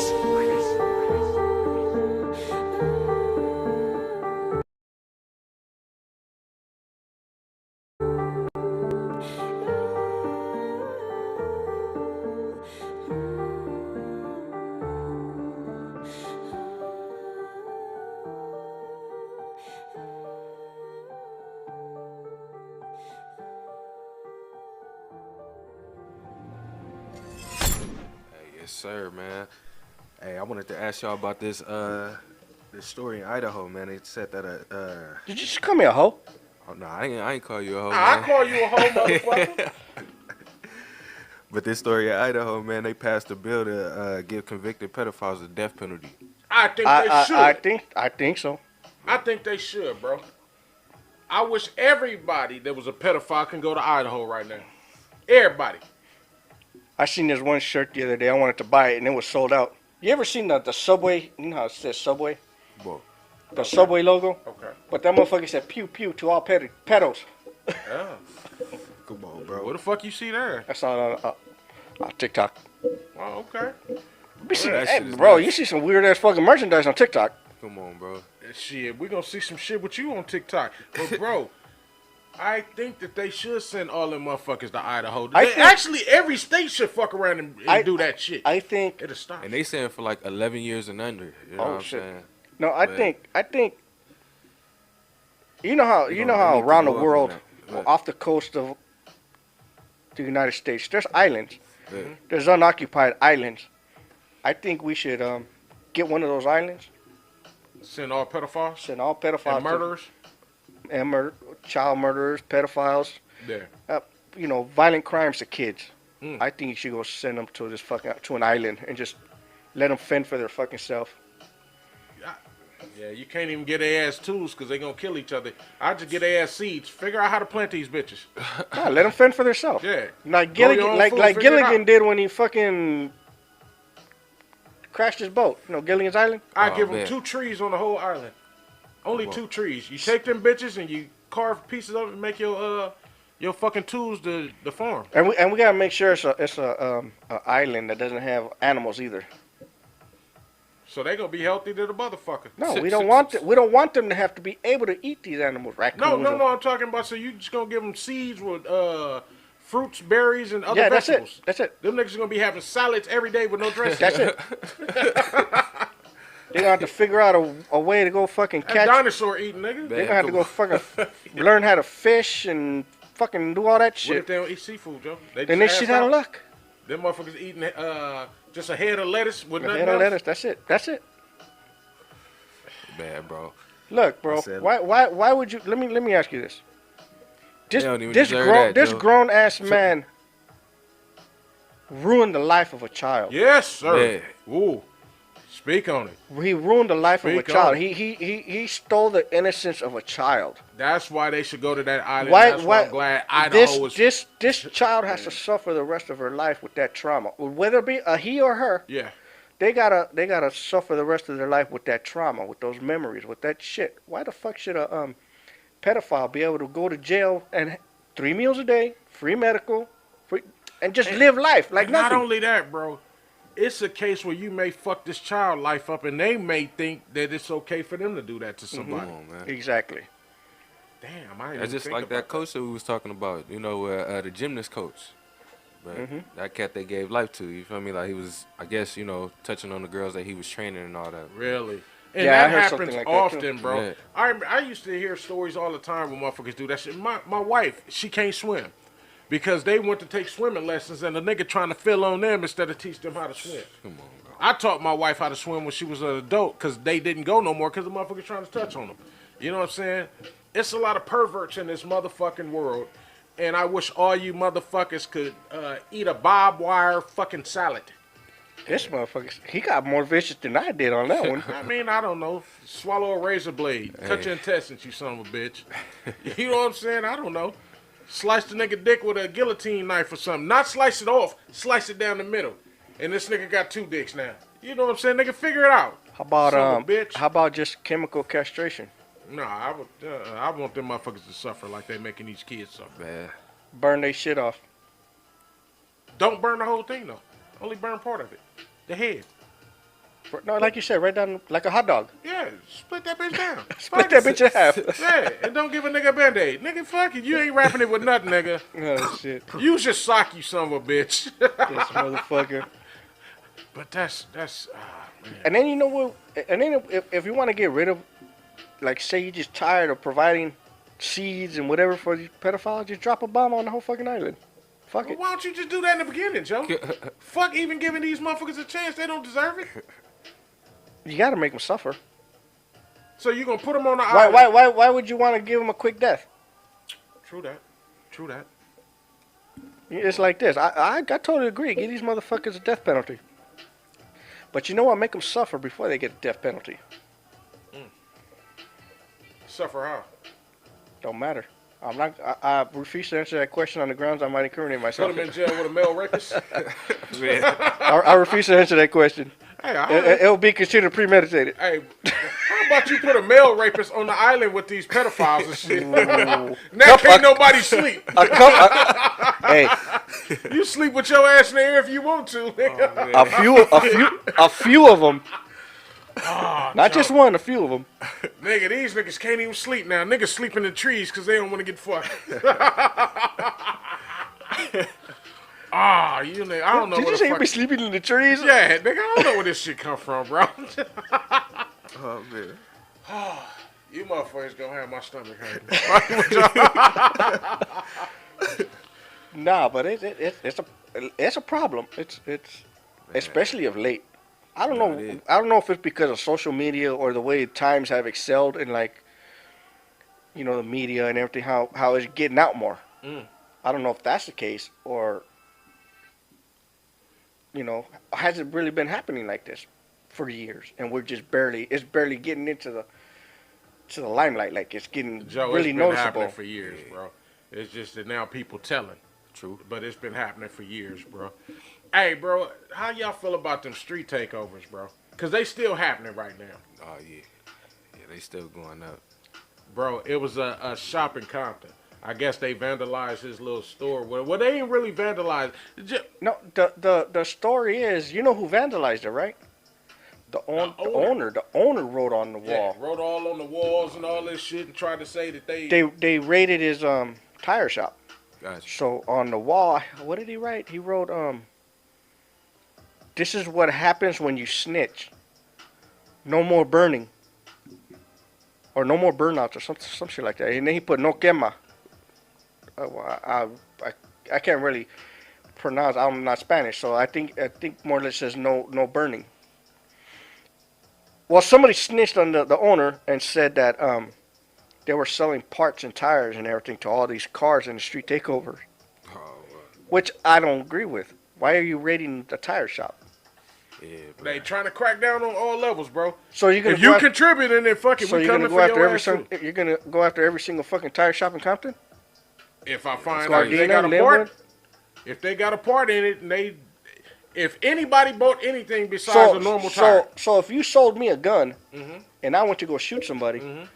Speaker 3: Yes, sir, man. Hey, I wanted to ask y'all about this story in Idaho, man. They said that
Speaker 2: Did you just call me a hoe?
Speaker 3: oh, no, I ain't call you a hoe,
Speaker 1: I
Speaker 3: man.
Speaker 1: call you a hoe, motherfucker.
Speaker 3: But this story in Idaho, man, they passed a bill to give convicted pedophiles the death penalty.
Speaker 1: I think they should.
Speaker 2: I think so.
Speaker 1: I think they should, bro. I wish everybody that was a pedophile can go to Idaho right now. Everybody.
Speaker 2: I seen this one shirt the other day. I wanted to buy it, and it was sold out. You ever seen the Subway? You know how it says Subway?
Speaker 3: Whoa.
Speaker 2: The Subway logo?
Speaker 1: Okay.
Speaker 2: But that motherfucker said pew pew to all pedos.
Speaker 1: Yeah.
Speaker 3: Come on, bro.
Speaker 1: What the fuck you see there?
Speaker 2: I saw it on TikTok.
Speaker 1: Oh, okay.
Speaker 2: You see,
Speaker 3: that
Speaker 2: hey,
Speaker 3: shit is
Speaker 2: bro,
Speaker 3: nuts.
Speaker 2: you see some weird ass fucking merchandise on TikTok.
Speaker 3: Come on, bro.
Speaker 1: Shit, we gonna see some shit with you on TikTok. But bro, I think that they should send all them motherfuckers to Idaho. Actually, every state should fuck around and do that shit.
Speaker 2: I think.
Speaker 1: It'll stop.
Speaker 3: And they saying for like 11 years and under. You know what I'm
Speaker 2: shit.
Speaker 3: saying?
Speaker 2: No, I think. You know how
Speaker 3: They
Speaker 2: around the
Speaker 3: go up on
Speaker 2: world,
Speaker 3: that. Right.
Speaker 2: off the coast of the United States, there's islands.
Speaker 3: Yeah.
Speaker 2: There's unoccupied islands. I think we should get one of those islands.
Speaker 1: Send all pedophiles
Speaker 2: Send all pedophiles
Speaker 1: and murderers.
Speaker 2: and child murderers, pedophiles,
Speaker 1: There.
Speaker 2: violent crimes to kids.
Speaker 1: Mm.
Speaker 2: I think you should go send them to to an island and just let them fend for their fucking self.
Speaker 1: Yeah, you can't even get their ass tools because they gonna kill each other. I just get their ass seeds. Figure out how to plant these bitches.
Speaker 2: Nah, let them fend for themselves.
Speaker 1: Yeah.
Speaker 2: Like
Speaker 1: Grow your
Speaker 2: Gilligan,
Speaker 1: own
Speaker 2: like
Speaker 1: food,
Speaker 2: like
Speaker 1: figure it
Speaker 2: Gilligan
Speaker 1: out.
Speaker 2: did when he fucking crashed his boat. Gilligan's Island.
Speaker 1: I
Speaker 3: Oh,
Speaker 1: give them
Speaker 3: man.
Speaker 1: 2 trees on the whole island. Only 2 trees. You take them bitches and you carve pieces of it and make your fucking tools the farm.
Speaker 2: And we gotta make sure it's a island that doesn't have animals either.
Speaker 1: So they gonna be healthy to the motherfucker.
Speaker 2: No, we don't want them to have to be able to eat these animals. Raccoons.
Speaker 1: No. I'm talking about so you just gonna give them seeds with fruits, berries, and other
Speaker 2: Yeah, that's
Speaker 1: vegetables.
Speaker 2: it. That's it.
Speaker 1: Them niggas gonna be having salads every day with no dressing.
Speaker 2: That's it. They're gonna have to figure out a way to go fucking
Speaker 1: That
Speaker 2: catch.
Speaker 1: dinosaur eating nigga.
Speaker 2: They're gonna have to go fucking learn how to fish and fucking do all that
Speaker 1: What if
Speaker 2: shit.
Speaker 1: they don't eat seafood, Joe? They
Speaker 2: Then
Speaker 1: just
Speaker 2: they shit
Speaker 1: ass
Speaker 2: out of
Speaker 1: out.
Speaker 2: luck.
Speaker 1: Them motherfuckers eating just a head of lettuce with
Speaker 2: If
Speaker 1: nothing
Speaker 2: they don't
Speaker 1: else.
Speaker 2: let us, that's it. That's it.
Speaker 3: Bad, bro.
Speaker 2: Look, bro.
Speaker 3: said-
Speaker 2: Why would you? Let me ask you this.
Speaker 3: They don't even deserve that,
Speaker 2: This
Speaker 3: Joe.
Speaker 2: grown ass man ruined the life of a child.
Speaker 1: Yes, sir.
Speaker 3: Yeah.
Speaker 1: Ooh, speak on it.
Speaker 2: He ruined the life of a
Speaker 1: Speak
Speaker 2: child.
Speaker 1: on it.
Speaker 2: He stole the innocence of a child.
Speaker 1: That's why they should go to that island.
Speaker 2: Why?
Speaker 1: That's why I'm glad Idaho
Speaker 2: This
Speaker 1: was.
Speaker 2: this child has to suffer the rest of her life with that trauma, whether it be a he or her.
Speaker 1: Yeah.
Speaker 2: They gotta suffer the rest of their life with that trauma, with those memories, with that shit. Why the fuck should a pedophile be able to go to jail and 3 meals a day, free medical, and just live life like
Speaker 1: And
Speaker 2: nothing?
Speaker 1: not only that, bro. It's a case where you may fuck this child life up, and they may think that it's okay for them to do that to somebody.
Speaker 3: Come on, man.
Speaker 2: Exactly.
Speaker 1: Damn, I didn't
Speaker 3: That's
Speaker 1: even
Speaker 3: just
Speaker 1: think
Speaker 3: like that
Speaker 1: about
Speaker 3: coach that we was talking about, the gymnast coach. But that cat they gave life to, you feel me? Like he was, I guess, touching on the girls that he was training and all that.
Speaker 1: Really? And
Speaker 2: Yeah, I
Speaker 1: that
Speaker 2: heard
Speaker 1: happens
Speaker 2: something like that,
Speaker 1: often,
Speaker 2: too.
Speaker 1: bro.
Speaker 3: Yeah.
Speaker 1: I used to hear stories all the time when motherfuckers do that shit. My wife, she can't swim because they went to take swimming lessons and the nigga trying to fill on them instead of teach them how to swim.
Speaker 3: Come on, bro.
Speaker 1: I taught my wife how to swim when she was an adult because they didn't go no more because the motherfuckers trying to touch on them. You know what I'm saying? It's a lot of perverts in this motherfucking world, and I wish all you motherfuckers could eat a barbed wire fucking salad.
Speaker 2: This motherfucker, he got more vicious than I did on that one.
Speaker 1: I mean, I don't know. Swallow a razor blade. Cut your intestines, you son of a bitch. You know what I'm saying? I don't know. Slice the nigga dick with a guillotine knife or something. Not slice it off. Slice it down the middle. And this nigga got 2 dicks now. You know what I'm saying? Nigga, figure it out.
Speaker 2: How about
Speaker 1: Son of a bitch.
Speaker 2: How about just chemical castration?
Speaker 1: Nah, I want them motherfuckers to suffer like they making these kids suffer.
Speaker 3: Man.
Speaker 2: Burn they shit off.
Speaker 1: Don't burn the whole thing though. Only burn part of it. The head.
Speaker 2: No, like you said, right down like a hot dog.
Speaker 1: Yeah, split that bitch down.
Speaker 2: Split that bitch in half.
Speaker 1: Yeah, and don't give a nigga a band-aid. Nigga, fuck it. You ain't wrapping it with nothing, nigga.
Speaker 2: Oh shit,
Speaker 1: Use your sock, you son of a bitch.
Speaker 2: this motherfucker.
Speaker 1: But that's man.
Speaker 2: And then you know what? And then if you want to get rid of, like, say you just tired of providing seeds and whatever for these pedophiles, just drop a bomb on the whole fucking island. Fuck
Speaker 1: Well,
Speaker 2: it.
Speaker 1: why don't you just do that in the beginning, Joe? Fuck even giving these motherfuckers a chance. They don't deserve it.
Speaker 2: You gotta make them suffer.
Speaker 1: So you gonna put them on the
Speaker 2: Why?
Speaker 1: island?
Speaker 2: Why would you want to give them a quick death?
Speaker 1: True that. True that.
Speaker 2: It's like this. I totally agree. Give these motherfuckers a death penalty. But you know what? Make them suffer before they get a death penalty.
Speaker 1: Suffer how?
Speaker 2: Don't matter. I'm not. I refuse to answer that question on the grounds I might incriminate
Speaker 1: Put
Speaker 2: myself.
Speaker 1: him in jail with a male rapist.
Speaker 2: I refuse to answer that question.
Speaker 1: Hey,
Speaker 2: It'll be considered premeditated.
Speaker 1: hey, how about you put a male rapist on the island with these pedophiles and shit? Now can't nobody sleep.
Speaker 2: Hey,
Speaker 1: You sleep with your ass in the air if you want to. Nigga.
Speaker 2: a few of them. Not just one, a few of them.
Speaker 1: Nigga, these niggas can't even sleep now. Niggas sleep in the trees because they don't want to get fucked. You nigga, I don't know.
Speaker 2: Did you say you be sleeping in the trees?
Speaker 1: Yeah, nigga, I don't know where this shit come from, bro.
Speaker 3: Oh man.
Speaker 1: You motherfuckers gonna have my stomach hurting.
Speaker 2: Nah, but it's a problem. It's especially of late. I don't know. I don't know if it's because of social media or the way times have excelled in, like, you know, the media and everything. How it's getting out more. I don't know if that's the case, or, you know, has it really been happening like this for years, and we're just barely getting into the limelight. Like, it's getting
Speaker 1: Joe,
Speaker 2: really
Speaker 1: it's been
Speaker 2: noticeable
Speaker 1: happening for years, bro. It's just that now people telling.
Speaker 3: True.
Speaker 1: But it's been happening for years, bro. Hey, bro, how y'all feel about them street takeovers, bro? Because they still happening right now.
Speaker 3: Oh yeah. Yeah, they still going up.
Speaker 1: Bro, it was a shop in Compton. I guess they vandalized his little store. Well, they ain't really vandalized.
Speaker 2: No, the story is, you know who vandalized it, right? The owner wrote on the wall.
Speaker 1: Yeah, wrote all on the walls and all this shit and tried to say that
Speaker 2: They raided his tire shop.
Speaker 3: Gotcha.
Speaker 2: So on the wall, what did he write? He wrote, "This is what happens when you snitch. No more burning, or no more burnouts, or some shit like that." And then he put "no quema." I can't really pronounce. I'm not Spanish, so I think more or less says no burning. Well, somebody snitched on the owner and said that they were selling parts and tires and everything to all these cars in the street takeover, which I don't agree with. Why are you raiding the tire shop?
Speaker 3: Yeah, bro.
Speaker 1: they trying to crack down on all levels, bro.
Speaker 2: So you're gonna
Speaker 1: If you contributing, then fuck it,
Speaker 2: so
Speaker 1: we
Speaker 2: you're
Speaker 1: coming
Speaker 2: gonna go
Speaker 1: for
Speaker 2: after
Speaker 1: your ass too.
Speaker 2: you're gonna go after every single fucking tire shop in Compton?
Speaker 1: If I find out they
Speaker 2: Gardena,
Speaker 1: got a
Speaker 2: Linwood?
Speaker 1: part, if they got a part in it, and if anybody bought anything besides a normal tire,
Speaker 2: So if you sold me a gun and I went to go shoot somebody,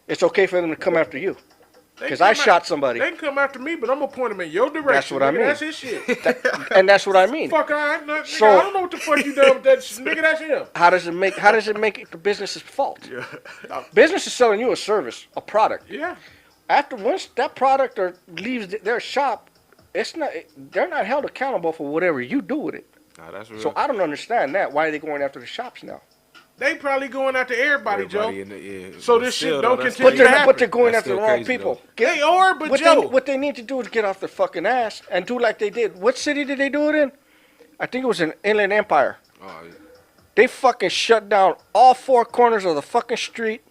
Speaker 2: it's okay for them to come after you because I shot somebody.
Speaker 1: They can come after me, but I'm gonna point them in your direction.
Speaker 2: That's what I
Speaker 1: nigga.
Speaker 2: mean.
Speaker 1: That's his shit.
Speaker 2: And that's what I mean.
Speaker 1: Fuck, nigga,
Speaker 2: So-
Speaker 1: I don't know what the fuck you done with that shit. Nigga, that's him.
Speaker 2: How does it make it the business's fault? Business is selling you a service, a product.
Speaker 1: Yeah.
Speaker 2: Once that product leaves their shop, they're not held accountable for whatever you do with it.
Speaker 3: Nah, that's real.
Speaker 2: So I don't understand that. Why are they going after the shops now?
Speaker 1: They probably going after everybody, Joe.
Speaker 3: In the, yeah.
Speaker 1: So
Speaker 3: But
Speaker 1: this
Speaker 3: still,
Speaker 1: shit
Speaker 3: though,
Speaker 1: don't
Speaker 3: that's
Speaker 1: continue
Speaker 3: still-
Speaker 1: to happen.
Speaker 2: But they're going
Speaker 3: That's
Speaker 2: after the
Speaker 3: still
Speaker 2: wrong
Speaker 3: crazy,
Speaker 2: people.
Speaker 3: though.
Speaker 1: They are, but Joe.
Speaker 2: What they need to do is get off their fucking ass and do like they did. What city did they do it in? I think it was in Inland Empire.
Speaker 3: Oh, yeah.
Speaker 2: They fucking shut down all four corners of the fucking street.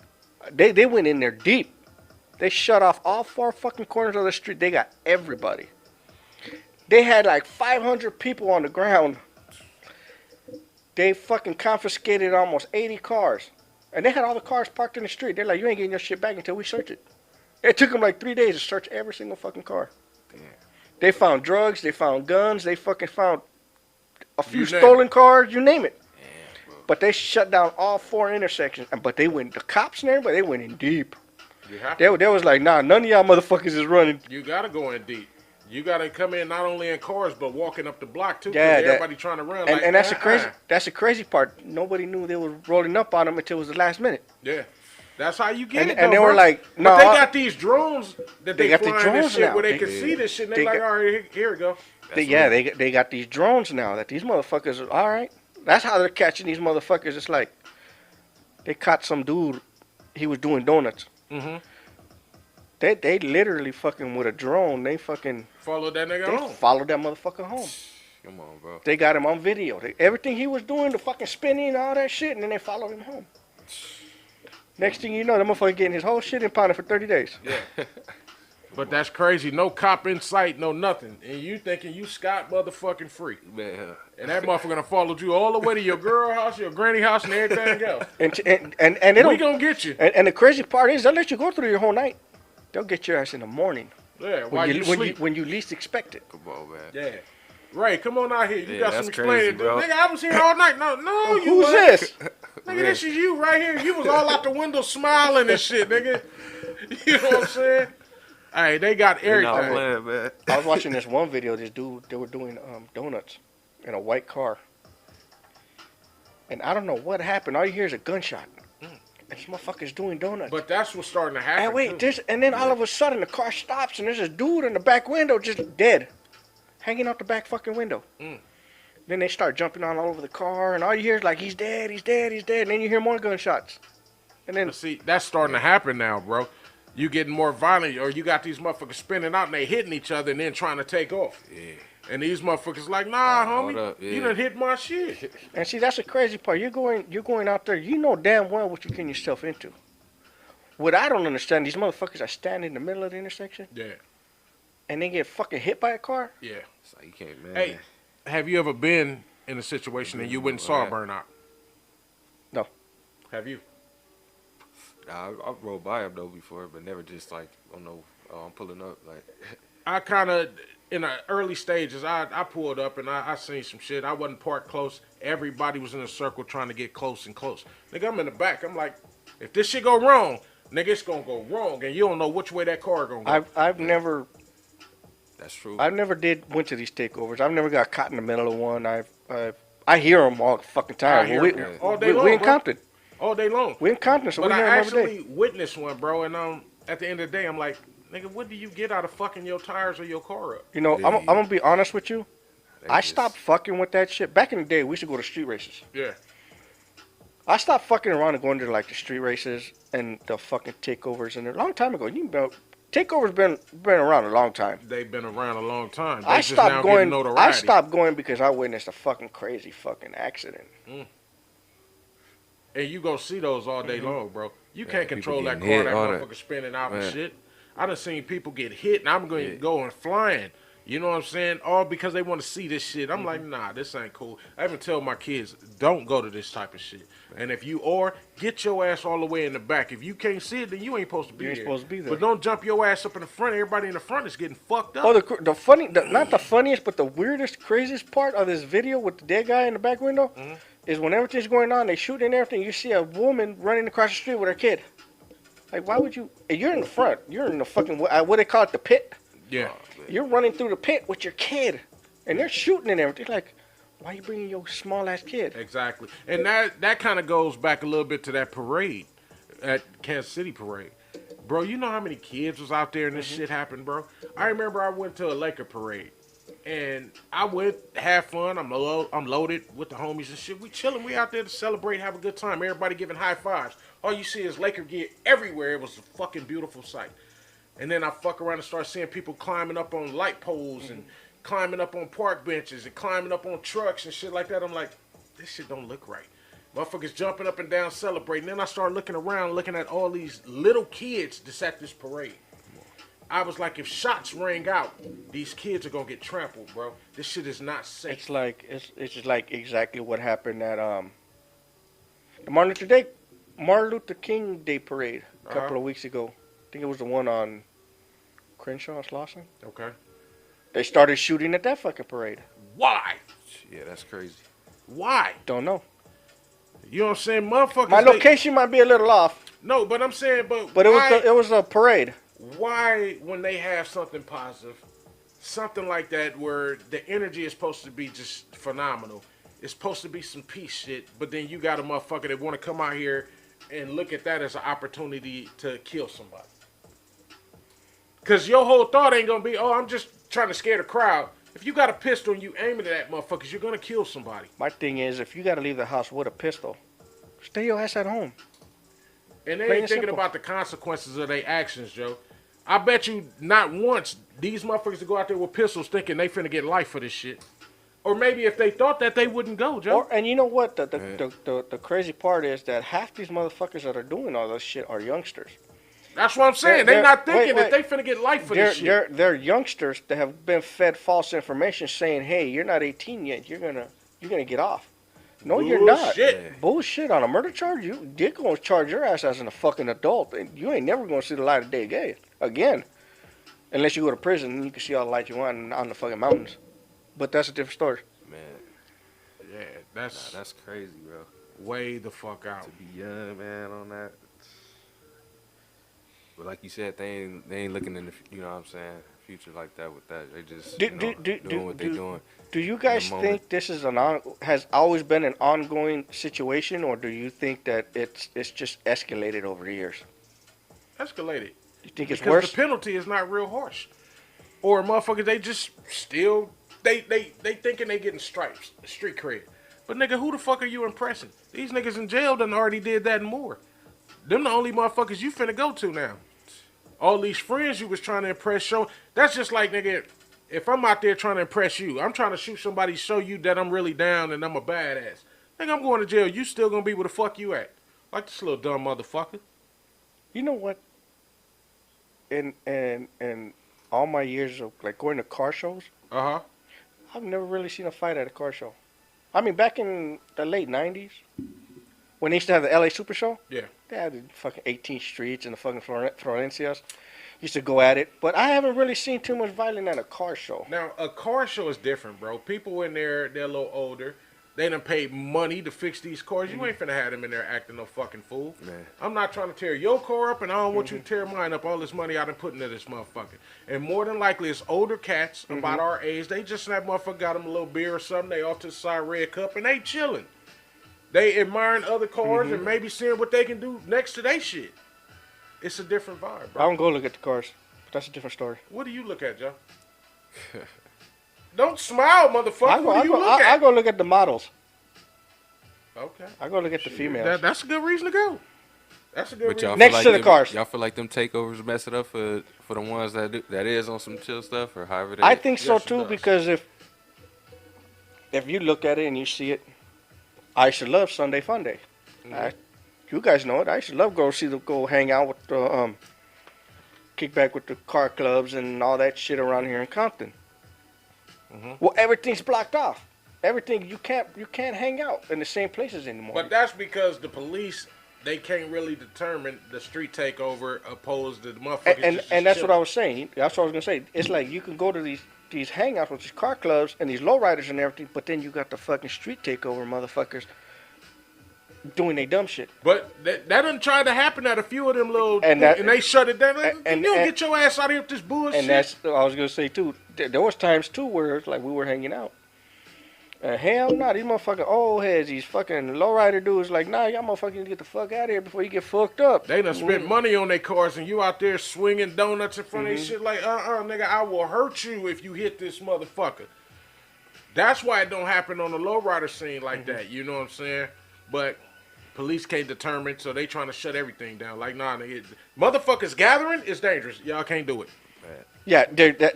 Speaker 2: They went in there deep. They shut off all four fucking corners of the street. They got everybody. They had like 500 people on the ground. They fucking confiscated almost 80 cars. And they had all the cars parked in the street. They're like, you ain't getting your shit back until we search it. It took them like 3 days to search every single fucking car.
Speaker 3: Damn.
Speaker 2: They found drugs. They found guns. They fucking found a few
Speaker 1: You name
Speaker 2: stolen cars. You name it.
Speaker 3: Damn, bro.
Speaker 2: But they shut down all four intersections. But they went, the cops and everybody, they went in deep.
Speaker 1: You have
Speaker 2: They was like, nah, none of y'all motherfuckers is running.
Speaker 1: You gotta go in deep. You gotta come in not only in cars but walking up the block too.
Speaker 2: Yeah,
Speaker 1: Yeah, everybody trying to run.
Speaker 2: And,
Speaker 1: like,
Speaker 2: and that's the crazy part. Nobody knew they were rolling up on them until it was the last minute.
Speaker 1: Yeah, that's how you get
Speaker 2: And-
Speaker 1: it.
Speaker 2: and
Speaker 1: though,
Speaker 2: they were
Speaker 1: bro.
Speaker 2: like,
Speaker 1: but
Speaker 2: no,
Speaker 1: they got these drones that
Speaker 2: They
Speaker 1: they
Speaker 2: got the
Speaker 1: flying
Speaker 2: drones
Speaker 1: this shit
Speaker 2: now.
Speaker 1: where they
Speaker 2: They-
Speaker 1: can see this shit. And
Speaker 2: they
Speaker 1: they like,
Speaker 2: got-
Speaker 1: all right, here we go.
Speaker 2: They got these drones now that these motherfuckers are all right. That's how they're catching these motherfuckers. It's like they caught some dude. He was doing donuts.
Speaker 1: Mm-hmm.
Speaker 2: They literally fucking with a drone. They fucking
Speaker 1: Follow that nigga
Speaker 2: they
Speaker 1: home.
Speaker 2: followed that motherfucker home.
Speaker 3: Come on, bro.
Speaker 2: They got him on video. Everything he was doing, the fucking spinning, all that shit, and then they followed him home. Next thing you know, that motherfucker getting his whole shit impounded for 30 days.
Speaker 1: Yeah. But that's crazy. No cop in sight, no nothing. And you thinking you Scott motherfucking free.
Speaker 3: Man,
Speaker 1: And that motherfucker gonna follow you all the way to your girl house, your granny house, and everything else.
Speaker 2: And they
Speaker 1: We
Speaker 2: don't.
Speaker 1: gonna get you.
Speaker 2: And the crazy part is, they'll let you go through your whole night. They'll get your ass in the morning.
Speaker 1: Yeah, while you sleep.
Speaker 2: When you least expect it.
Speaker 3: Come on, man.
Speaker 1: Yeah. Ray, come on out here. You got some
Speaker 3: that's
Speaker 1: explaining to
Speaker 3: crazy,
Speaker 1: do.
Speaker 3: bro.
Speaker 1: Nigga, I was here all night. No, you
Speaker 2: Who's
Speaker 1: wasn't.
Speaker 2: this?
Speaker 1: Nigga, this is you right here. You was all out the window smiling and shit, nigga. You know what I'm saying? Hey, they got everything.
Speaker 3: Playing, man.
Speaker 2: I was watching this one video. This dude, they were doing donuts in a white car, and I don't know what happened. All you hear is a gunshot. And this motherfucker's doing donuts.
Speaker 1: But that's what's starting to happen.
Speaker 2: And wait,
Speaker 1: too.
Speaker 2: and then all of a sudden the car stops and there's a dude in the back window just dead, hanging out the back fucking window. Then they start jumping all over the car, and all you hear is like, he's dead, he's dead, he's dead. And then you hear more gunshots. And then
Speaker 1: But see, that's starting to happen now, bro. You getting more violent, or you got these motherfuckers spinning out and they hitting each other and then trying to take off.
Speaker 3: Yeah.
Speaker 1: And these motherfuckers like, nah,
Speaker 3: hold
Speaker 1: homie,
Speaker 3: up, yeah.
Speaker 1: you done hit my shit.
Speaker 2: And see, that's the crazy part. You're going out there. You know damn well what you're getting yourself into. What I don't understand, these motherfuckers are standing in the middle of the intersection
Speaker 1: Yeah,
Speaker 2: and they get fucking hit by a car.
Speaker 1: yeah.
Speaker 3: It's like you can't, man.
Speaker 1: Hey, have you ever been in a situation and you went and saw a burnout?
Speaker 2: No.
Speaker 1: Have you?
Speaker 3: Nah, I rode by him though before, but never just like, oh no, I'm pulling up. Like,
Speaker 1: I kind of, in the early stages, I pulled up and I seen some shit. I wasn't parked close. Everybody was in a circle trying to get close and close. Nigga, I'm in the back. I'm like, if this shit go wrong, nigga, it's gonna go wrong, and you don't know which way that car gonna go.
Speaker 2: I've never
Speaker 3: that's true.
Speaker 2: went to these takeovers. I've never got caught in the middle of one. I hear them all the fucking time.
Speaker 1: I hear
Speaker 2: we,
Speaker 1: 'em all day
Speaker 2: we
Speaker 1: long,
Speaker 2: in
Speaker 1: bro.
Speaker 2: Compton.
Speaker 1: All day long.
Speaker 2: We in Compton, so
Speaker 1: But
Speaker 2: we
Speaker 1: I
Speaker 2: hear them every day.
Speaker 1: actually witnessed one, bro, and at the end of the day, I'm like, nigga, what do you get out of fucking your tires or your car up?
Speaker 2: You know,
Speaker 3: Yeah.
Speaker 2: I'm gonna be honest with you.
Speaker 3: They
Speaker 2: I
Speaker 3: just-
Speaker 2: stopped fucking with that shit. Back in the day, we used to go to street races.
Speaker 1: Yeah.
Speaker 2: I stopped fucking around and going to like the street races and the fucking takeovers and a long time ago. You know, takeovers been around a long time.
Speaker 1: They've been around a long time. They
Speaker 2: I
Speaker 1: just now
Speaker 2: stopped going.
Speaker 1: getting notoriety.
Speaker 2: I stopped going because I witnessed a fucking crazy fucking accident.
Speaker 1: And you go see those all day long, bro. You
Speaker 3: Yeah,
Speaker 1: can't
Speaker 3: people
Speaker 1: control that
Speaker 3: getting
Speaker 1: car,
Speaker 3: hit,
Speaker 1: that
Speaker 3: all that.
Speaker 1: motherfucker spinning out and
Speaker 3: Man.
Speaker 1: shit. I done seen people get hit, and I'm going to go and flying. You know what I'm saying? All because they want to see this shit. I'm like, nah, this ain't cool. I even tell my kids, don't go to this type of shit. And if you are, get your ass all the way in the back. If you can't see it, then you ain't supposed to be
Speaker 2: You ain't
Speaker 1: there.
Speaker 2: supposed to be there.
Speaker 1: But don't jump your ass up in the front. Everybody in the front is getting fucked up.
Speaker 2: Oh, the funny, not the funniest, but the weirdest, craziest part of this video with the dead guy in the back window is when everything's going on, they shoot and everything. You see a woman running across the street with her kid. Like, why would you? You're in the front. You're in the fucking what they call it, the pit.
Speaker 1: Yeah.
Speaker 2: You're running through the pit with your kid, and they're shooting and everything. Like, why you bringing your small ass kid?
Speaker 1: Exactly. And that kind of goes back a little bit to that parade, at Kansas City parade. Bro, you know how many kids was out there and this shit happened, bro? I remember I went to a Laker parade. And I went, have fun. I'm loaded with the homies and shit. We chilling. We out there to celebrate, have a good time. Everybody giving high fives. All you see is Laker gear everywhere. It was a fucking beautiful sight. And then I fuck around and start seeing people climbing up on light poles and climbing up on park benches and climbing up on trucks and shit like that. I'm like, this shit don't look right. Motherfuckers jumping up and down celebrating. Then I start looking around, looking at all these little kids that's at this parade. I was like, if shots ring out, these kids are gonna get trampled, bro. This shit is not safe.
Speaker 2: It's just like exactly what happened at the Martin Luther King Day parade a couple of weeks ago. I think it was the one on Crenshaw and Slauson.
Speaker 1: Okay.
Speaker 2: They started shooting at that fucking parade.
Speaker 1: Why?
Speaker 3: Yeah, that's crazy.
Speaker 1: Why?
Speaker 2: Don't know.
Speaker 1: You know what I'm saying, motherfuckers?
Speaker 2: My location might be a little off,
Speaker 1: No, but I'm saying, but
Speaker 2: but
Speaker 1: why,
Speaker 2: it was a parade.
Speaker 1: why when they have something positive, something like that where the energy is supposed to be just phenomenal, it's supposed to be some peace shit, but then you got a motherfucker that want to come out here and look at that as an opportunity to kill somebody. Because your whole thought ain't going to be, oh, I'm just trying to scare the crowd. If you got a pistol and you aiming at that motherfuckers, you're going to kill somebody.
Speaker 2: My thing is, if you got to leave the house with a pistol, stay your ass at home.
Speaker 1: And they
Speaker 2: Plain
Speaker 1: ain't
Speaker 2: and
Speaker 1: thinking
Speaker 2: simple.
Speaker 1: about the consequences of their actions, Joe. I bet you not once these motherfuckers that go out there with pistols thinking they finna get life for this shit. Or maybe if they thought that, they wouldn't go, Joe.
Speaker 2: And you know what? The crazy part is that half these motherfuckers that are doing all this shit are youngsters.
Speaker 1: That's what I'm saying. They're not thinking that they finna get life for this shit.
Speaker 2: They're youngsters that have been fed false information saying, "Hey, you're not 18 yet. You're gonna get off." No, you're not.
Speaker 1: Bullshit.
Speaker 2: Bullshit. On a murder charge, they're going to charge your ass as a fucking adult. And you ain't never going to see the light of day again. Unless you go to prison and you can see all the light you want on the fucking mountains. But that's a different story.
Speaker 3: Man,
Speaker 1: Yeah,
Speaker 3: that's crazy, bro.
Speaker 1: way the fuck out.
Speaker 3: To be young, man, on that. But like you said, they ain't looking in the, you know what I'm saying, future like that with that. They just doing what they doing.
Speaker 2: Do you guys think this is has always been an ongoing situation, or do you think that it's just escalated over the years?
Speaker 1: Escalated.
Speaker 2: You think it's
Speaker 1: Because
Speaker 2: worse?
Speaker 1: the penalty is not real harsh. Or motherfuckers, they just still, they thinking they getting stripes, street cred. But nigga, who the fuck are you impressing? These niggas in jail done already did that and more. Them the only motherfuckers you finna go to now. All these friends you was trying to impress, show. That's just like, nigga, if I'm out there trying to impress you, I'm trying to shoot somebody, show you that I'm really down and I'm a badass. Nigga, I'm going to jail. You still gonna be where the fuck you at. Like this little dumb motherfucker.
Speaker 2: You know what? In all my years of like going to car shows,
Speaker 1: Uh-huh.
Speaker 2: I've never really seen a fight at a car show. I mean, back in the late '90s, when they used to have the LA Super Show,
Speaker 1: Yeah.
Speaker 2: they had the fucking 18th Streets and the fucking Florencias. Used to go at it, but I haven't really seen too much violence at a car show.
Speaker 1: Now, a car show is different, bro. People in there, they're a little older. They done paid money to fix these cars. You ain't finna have them in there acting no fucking fool.
Speaker 3: Man.
Speaker 1: I'm not trying to tear your car up, and I don't want you to tear mine up. All this money I done put into this motherfucker. And more than likely, it's older cats about our age. They just, that motherfucker got them a little beer or something. They off to the side, red cup, and they chilling. They admiring other cars and maybe seeing what they can do next to their shit. It's a different vibe,
Speaker 2: I
Speaker 1: bro.
Speaker 2: don't go look at the cars, but that's a different story.
Speaker 1: What do you look at, Joe? Don't smile, motherfucker. What do you look at?
Speaker 2: I go look at the models.
Speaker 1: Okay.
Speaker 2: I go look at the females.
Speaker 1: That's a good reason to go. That's a good
Speaker 3: But y'all
Speaker 1: reason.
Speaker 2: Next
Speaker 3: feel
Speaker 2: to
Speaker 3: like
Speaker 2: the cars.
Speaker 3: Y'all feel like them takeovers mess it up for the ones that is on some chill stuff or however they.
Speaker 2: I think so
Speaker 1: Yes, it
Speaker 2: too,
Speaker 1: does.
Speaker 2: because if you look at it and you see it, I used to love Sunday Fun Day. You guys know it. I used to love go hang out with the kick back with the car clubs and all that shit around here in Compton. Well, everything's blocked off. Everything you can't hang out in the same places anymore.
Speaker 1: But that's because the police, they can't really determine the street takeover opposed to the motherfuckers.
Speaker 2: and that's what I was saying. That's what I was gonna say. It's like you can go to these hangouts with these car clubs and these lowriders and everything, but then you got the fucking street takeover motherfuckers doing they dumb shit.
Speaker 1: But that done tried to happen at a few of them little,
Speaker 2: And
Speaker 1: and,
Speaker 2: that-
Speaker 1: they shut it down. Like,
Speaker 2: and-
Speaker 1: you don't
Speaker 2: and-
Speaker 1: get your ass out of here with this bullshit.
Speaker 2: And that's I was gonna say too. There was times too where it's like we were hanging out. Hell no, these motherfucking old heads, these fucking lowrider dudes, like, nah, y'all motherfucking need to get the fuck out of here before you get fucked up.
Speaker 1: They done spent money on their cars, and you out there swinging donuts in front of their shit like, nigga, I will hurt you if you hit this motherfucker. That's why it don't happen on the lowrider scene like that, you know what I'm saying? But police can't determine, so they trying to shut everything down. Like, nah, nigga, motherfuckers gathering is dangerous. Y'all can't do it.
Speaker 2: Yeah,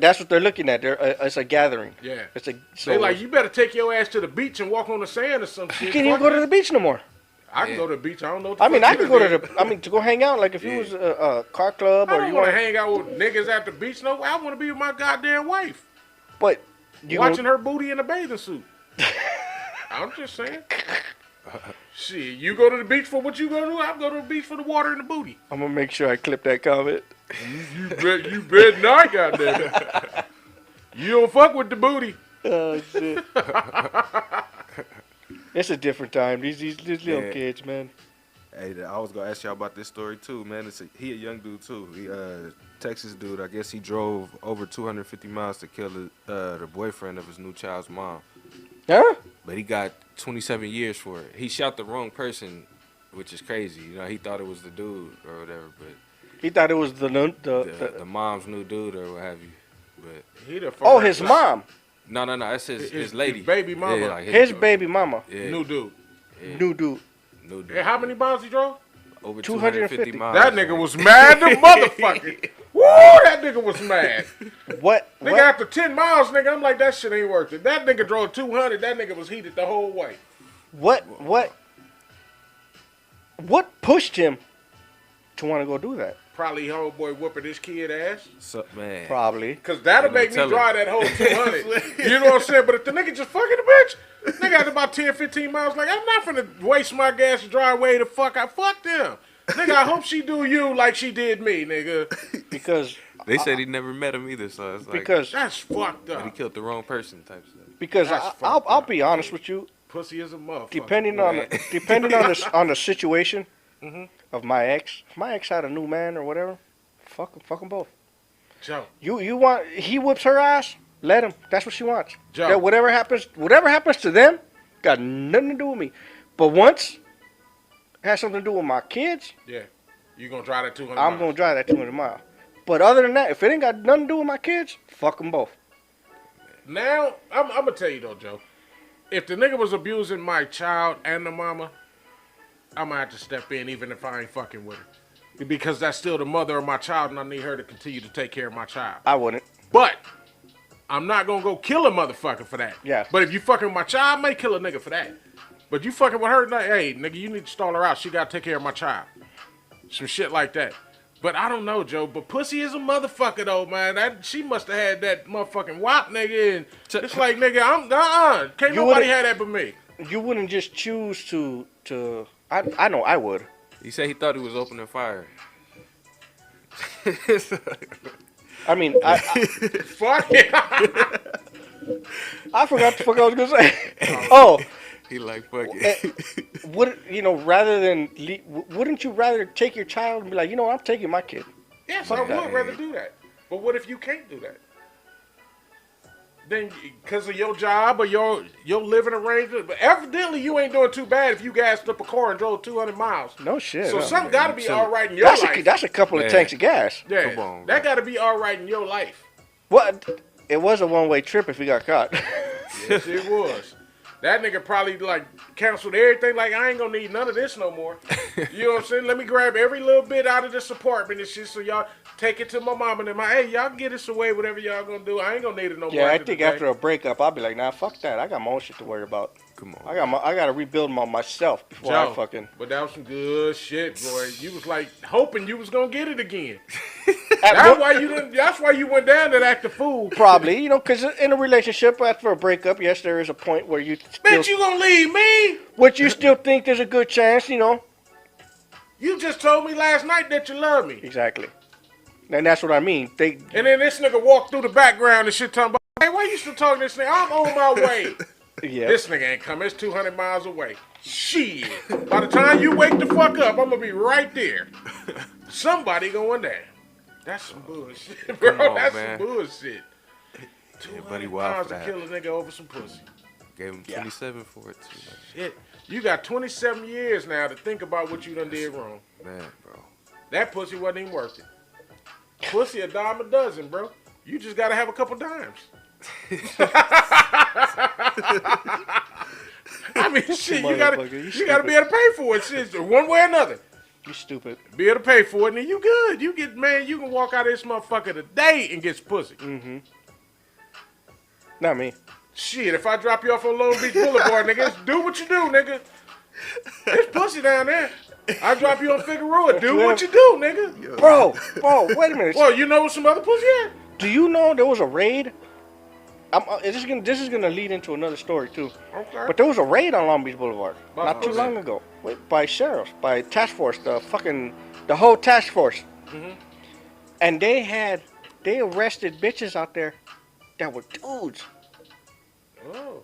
Speaker 2: that's what they're looking at. It's a gathering.
Speaker 1: Yeah.
Speaker 2: It's a.
Speaker 1: They like, you better take your ass to the beach and walk on the sand or some shit.
Speaker 2: You can't even go to the beach no more.
Speaker 1: I can go to the beach. I don't know what the
Speaker 2: I mean,
Speaker 1: fuck
Speaker 2: I
Speaker 1: you
Speaker 2: could
Speaker 1: done
Speaker 2: go to
Speaker 1: did.
Speaker 2: to go hang out. Like if it was a car club
Speaker 1: I
Speaker 2: or
Speaker 1: don't
Speaker 2: you
Speaker 1: want
Speaker 2: want
Speaker 1: to hang out with niggas at the beach. No, I want to be with my goddamn wife.
Speaker 2: but you
Speaker 1: Watching her booty in a bathing suit. I'm just saying. Shit, you go to the beach for what you go to. I go to the beach for the water and the booty.
Speaker 2: I'm gonna make sure I clip that comment.
Speaker 1: You bet not, goddamn it. You don't fuck with the booty.
Speaker 2: Oh shit! It's a different time. These little
Speaker 3: Yeah.
Speaker 2: kids, man.
Speaker 3: Hey, I was gonna ask y'all about this story too, man. He a young dude too. He Texas dude. I guess he drove over 250 miles to kill the boyfriend of his new child's mom.
Speaker 2: Huh?
Speaker 3: But he got 27 years for it. He shot the wrong person, which is crazy. You know, he thought it was the dude or whatever, but
Speaker 2: He thought it was the
Speaker 3: the mom's new dude or what have you. But
Speaker 1: He the first.
Speaker 2: oh, his mom,
Speaker 3: no, that's his
Speaker 1: His
Speaker 3: lady,
Speaker 1: baby mama.
Speaker 3: Yeah, like
Speaker 2: his baby mama,
Speaker 3: yeah,
Speaker 1: New dude.
Speaker 2: new dude.
Speaker 3: new dude.
Speaker 1: And how many miles he drove?
Speaker 3: Over
Speaker 2: 250
Speaker 3: miles.
Speaker 1: That nigga was mad, the motherfucker. Woo, that nigga was mad.
Speaker 2: What?
Speaker 1: Nigga,
Speaker 2: What?
Speaker 1: after 10 miles, nigga, I'm like, that shit ain't worth it. That nigga drove 200. That nigga was heated the whole way.
Speaker 2: What pushed him to want to go do that?
Speaker 1: probably homeboy whooping his kid ass.
Speaker 3: So, man.
Speaker 2: Probably.
Speaker 1: Cause that'll
Speaker 3: You gonna
Speaker 1: make me
Speaker 3: tell him.
Speaker 1: drive that whole 200. You know what I'm saying? But if the nigga just fucking the bitch, nigga after about 10, 15 miles, like, I'm not finna waste my gas to drive way the fuck out. Fuck them. Nigga, I hope she do you like she did me, nigga.
Speaker 2: Because
Speaker 3: They said he never met him either, so it's like
Speaker 2: because
Speaker 1: That's fucked
Speaker 3: but he
Speaker 1: up.
Speaker 3: killed the wrong person type stuff.
Speaker 2: because
Speaker 1: That's
Speaker 2: I'll
Speaker 1: fucked up.
Speaker 2: be honest with you.
Speaker 1: Pussy is a motherfucker.
Speaker 2: Depending on the situation of my ex, if my ex had a new man or whatever, fuck them both.
Speaker 1: Joe.
Speaker 2: You want he whips her ass, let him. That's what she wants.
Speaker 1: Joe.
Speaker 2: That whatever happens to them, got nothing to do with me. But once it has something to do with my kids,
Speaker 1: Yeah. You gonna drive that 200
Speaker 2: I'm
Speaker 1: miles.
Speaker 2: gonna drive that 200 miles. But other than that, if it ain't got nothing to do with my kids, fuck them both.
Speaker 1: Now, I'm gonna tell you though, Joe. If the nigga was abusing my child and the mama, I'm gonna have to step in even if I ain't fucking with her. Because that's still the mother of my child and I need her to continue to take care of my child.
Speaker 2: I wouldn't.
Speaker 1: But I'm not gonna go kill a motherfucker for that.
Speaker 2: Yeah.
Speaker 1: But if you fucking with my child, I may kill a nigga for that. But you fucking with her, like, hey, nigga, you need to stall her out. She gotta take care of my child. Some shit like that. But I don't know, Joe. But pussy is a motherfucker, though, man. She must have had that motherfucking wop, nigga. And it's like, nigga, can't
Speaker 2: You
Speaker 1: nobody
Speaker 2: wouldn't-
Speaker 1: have that but me.
Speaker 2: You wouldn't just choose to. I know I would.
Speaker 3: He said he thought he was opening fire.
Speaker 2: I mean, I
Speaker 1: Fuck it.
Speaker 2: I forgot the fuck I was gonna say. Oh,
Speaker 3: He like fuck it.
Speaker 2: wouldn't you rather take your child and be like, you know, I'm taking my kid?
Speaker 1: Yes, I would rather do that. But what if you can't do that? Then, because of your job or your living arrangement, but evidently you ain't doing too bad if you gassed up a car and drove 200 miles.
Speaker 2: No shit.
Speaker 1: So
Speaker 2: no.
Speaker 1: something got to be
Speaker 3: So
Speaker 1: all right in your life.
Speaker 2: That's a couple of
Speaker 3: Man.
Speaker 2: tanks of gas.
Speaker 1: Yeah,
Speaker 3: Come on,
Speaker 1: that
Speaker 3: bro.
Speaker 1: got to be all right in your life.
Speaker 2: What? It was a one-way trip if he got caught.
Speaker 1: Yes, it was. That nigga probably like canceled everything. Like, I ain't gonna need none of this no more. You know what I'm saying? Let me grab every little bit out of this apartment and shit. So y'all take it to my mom and them. Hey, y'all get this away. Whatever y'all gonna do, I ain't gonna need it no more.
Speaker 2: Yeah, I
Speaker 1: after
Speaker 2: think
Speaker 1: today.
Speaker 2: after a breakup, I'll be like, nah, fuck that. I got my own shit to worry about.
Speaker 3: Come on.
Speaker 2: I got to rebuild myself before I fucking.
Speaker 1: But that was some good shit, boy. You was like hoping you was gonna get it again.
Speaker 2: At
Speaker 1: That's
Speaker 2: what-
Speaker 1: why you didn't. That's why you went down to act the fool.
Speaker 2: Probably, because in a relationship after a breakup, yes, there is a point where you still,
Speaker 1: Bitch, you gonna leave me?
Speaker 2: which you still think there's a good chance,
Speaker 1: You just told me last night that you love me,
Speaker 2: Exactly. And that's what I mean.
Speaker 1: and then this nigga walked through the background and shit talking about. Hey, why you still talking to this nigga? I'm on my way.
Speaker 2: Yeah.
Speaker 1: This nigga ain't coming. It's 200 miles away. Shit. By the time you wake the fuck up, I'm gonna be right there. Somebody going there. That's some bullshit, bro.
Speaker 3: Come on,
Speaker 1: That's
Speaker 3: man.
Speaker 1: some bullshit.
Speaker 3: Yeah, buddy,
Speaker 1: 200
Speaker 3: wild
Speaker 1: miles
Speaker 3: for
Speaker 1: to
Speaker 3: that.
Speaker 1: kill a nigga over some pussy.
Speaker 3: Gave him 27 for it too.
Speaker 1: Shit. You got 27 years now to think about what you done did wrong.
Speaker 3: Man, bro.
Speaker 1: That pussy wasn't even worth it. Pussy a dime a dozen, bro. You just gotta have a couple dimes. I mean, shit, you gotta
Speaker 2: Motherfucker,
Speaker 1: be able to pay for it, shit, one way or another.
Speaker 2: You stupid.
Speaker 1: Be able to pay for it, and then you good. You can walk out of this motherfucker today and get some pussy.
Speaker 2: Not me.
Speaker 1: Shit, if I drop you off on Long Beach Boulevard, nigga, do what you do, nigga. There's pussy down there. I drop you on Figueroa, do what you do, nigga.
Speaker 2: Bro, wait a minute.
Speaker 1: Well, you know what some other pussy at?
Speaker 2: Do you know there was a raid? This is gonna lead into another story too.
Speaker 1: Okay.
Speaker 2: But there was a raid on Long Beach Boulevard
Speaker 1: By
Speaker 2: not too
Speaker 1: who?
Speaker 2: long ago. By sheriffs, by task force, the whole task force. And they arrested bitches out there that were dudes.
Speaker 1: Oh,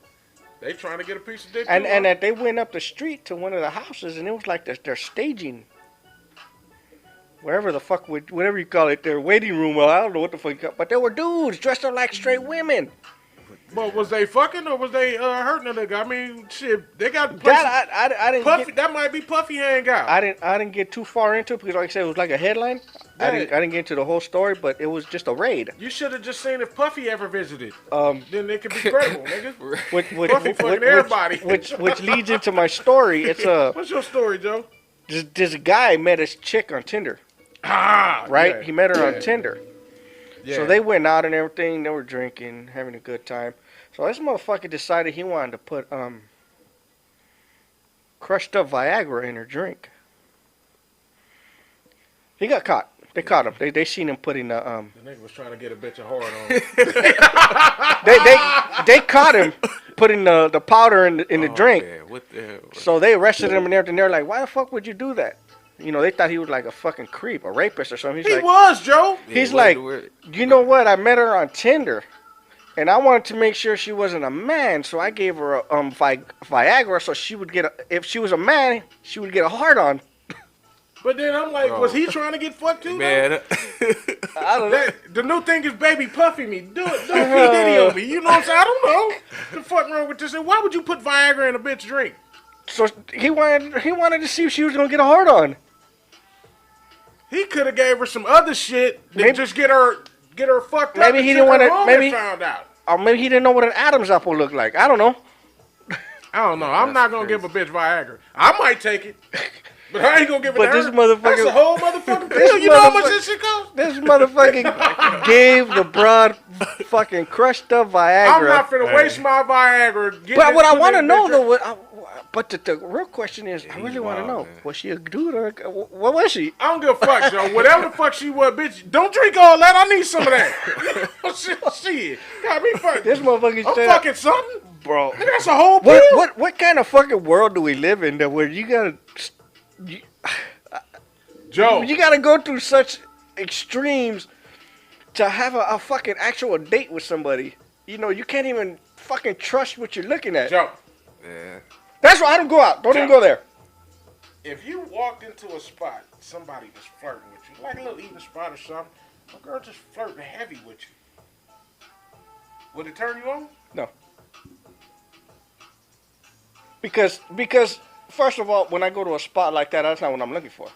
Speaker 1: they trying to get a piece of dick.
Speaker 2: And
Speaker 1: too, huh?
Speaker 2: that they went up the street to one of the houses, and it was like they're staging. Wherever the fuck, whatever you call it, their waiting room. Well, I don't know what the fuck you call it, but they were dudes dressed up like straight women.
Speaker 1: But was they fucking or was they hurting a nigga? I mean, shit, they got places.
Speaker 2: That I didn't
Speaker 1: Puffy,
Speaker 2: get,
Speaker 1: that might be Puffy hang out.
Speaker 2: I didn't get too far into it because, like I said, it was like a headline. I didn't get into the whole story, but it was just a raid.
Speaker 1: You should have just seen if Puffy ever visited.
Speaker 2: Um,
Speaker 1: Then it could be credible, nigga. Puffy fucking everybody.
Speaker 2: which leads into my story. It's
Speaker 1: What's your story, Joe?
Speaker 2: this guy met his chick on Tinder,
Speaker 1: Ah,
Speaker 2: right?
Speaker 1: yeah,
Speaker 2: He met her
Speaker 1: yeah,
Speaker 2: on Tinder.
Speaker 1: Yeah.
Speaker 2: So they went out and everything. They were drinking, having a good time. So this motherfucker decided he wanted to put crushed up Viagra in her drink. He got caught. They caught him. They seen him putting the
Speaker 1: The nigga was trying to get a bitch a hard on.
Speaker 2: they caught him putting the powder in the drink.
Speaker 3: Man, what the hell?
Speaker 2: So they arrested him and everything. They're like, why the fuck would you do that? You know, they thought he was like a fucking creep, a rapist or something.
Speaker 1: He was, Joe.
Speaker 2: He's like, you know what? I met her on Tinder, and I wanted to make sure she wasn't a man, so I gave her a Viagra, so she would get if she was a man, she would get a hard on.
Speaker 1: But then I'm like, was he trying to get fucked too?
Speaker 3: Man,
Speaker 2: I don't know.
Speaker 1: The new thing is baby puffy me. Do it, P Diddy on me. You know what I'm saying? I don't know. The fuck wrong with this? And why would you put Viagra in a bitch drink?
Speaker 2: So he wanted to see if she was gonna get a hard on.
Speaker 1: He could have gave her some other shit to just get her fucked up.
Speaker 2: Maybe he didn't want to. Maybe
Speaker 1: found out.
Speaker 2: Or maybe he didn't know what an Adam's apple looked like. I don't know.
Speaker 1: I don't know. I'm not gonna give a bitch Viagra. I might take it, but I ain't gonna give it
Speaker 2: But
Speaker 1: to her.
Speaker 2: this motherfucker,
Speaker 1: That's a whole motherfucking pill. You know how much this shit costs?
Speaker 2: This motherfucker gave the broad fucking crushed up Viagra.
Speaker 1: I'm not finna waste my Viagra.
Speaker 2: But what I want to know though, but the real question is, I really want to know,
Speaker 3: man.
Speaker 2: was she a dude or what was she?
Speaker 1: I don't give a fuck, Joe. Whatever the fuck she was, bitch. Don't drink all that. I need some of that. Shit. Got me fucked.
Speaker 2: This motherfucker
Speaker 1: I'm
Speaker 2: said,
Speaker 1: fucking something.
Speaker 2: bro.
Speaker 1: That's a whole pill.
Speaker 2: What kind of fucking world do we live in that where you gotta
Speaker 1: Joe.
Speaker 2: you gotta go through such extremes to have a fucking actual date with somebody? You know, you can't even fucking trust what you're looking at.
Speaker 1: Joe.
Speaker 3: yeah.
Speaker 2: That's why I don't go out. Don't even go there.
Speaker 1: If you walked into a spot, somebody was flirting with you, like a little eating spot or something, a girl just flirting heavy with you, would it turn you on?
Speaker 2: No. Because first of all, when I go to a spot like that, that's not what I'm looking for.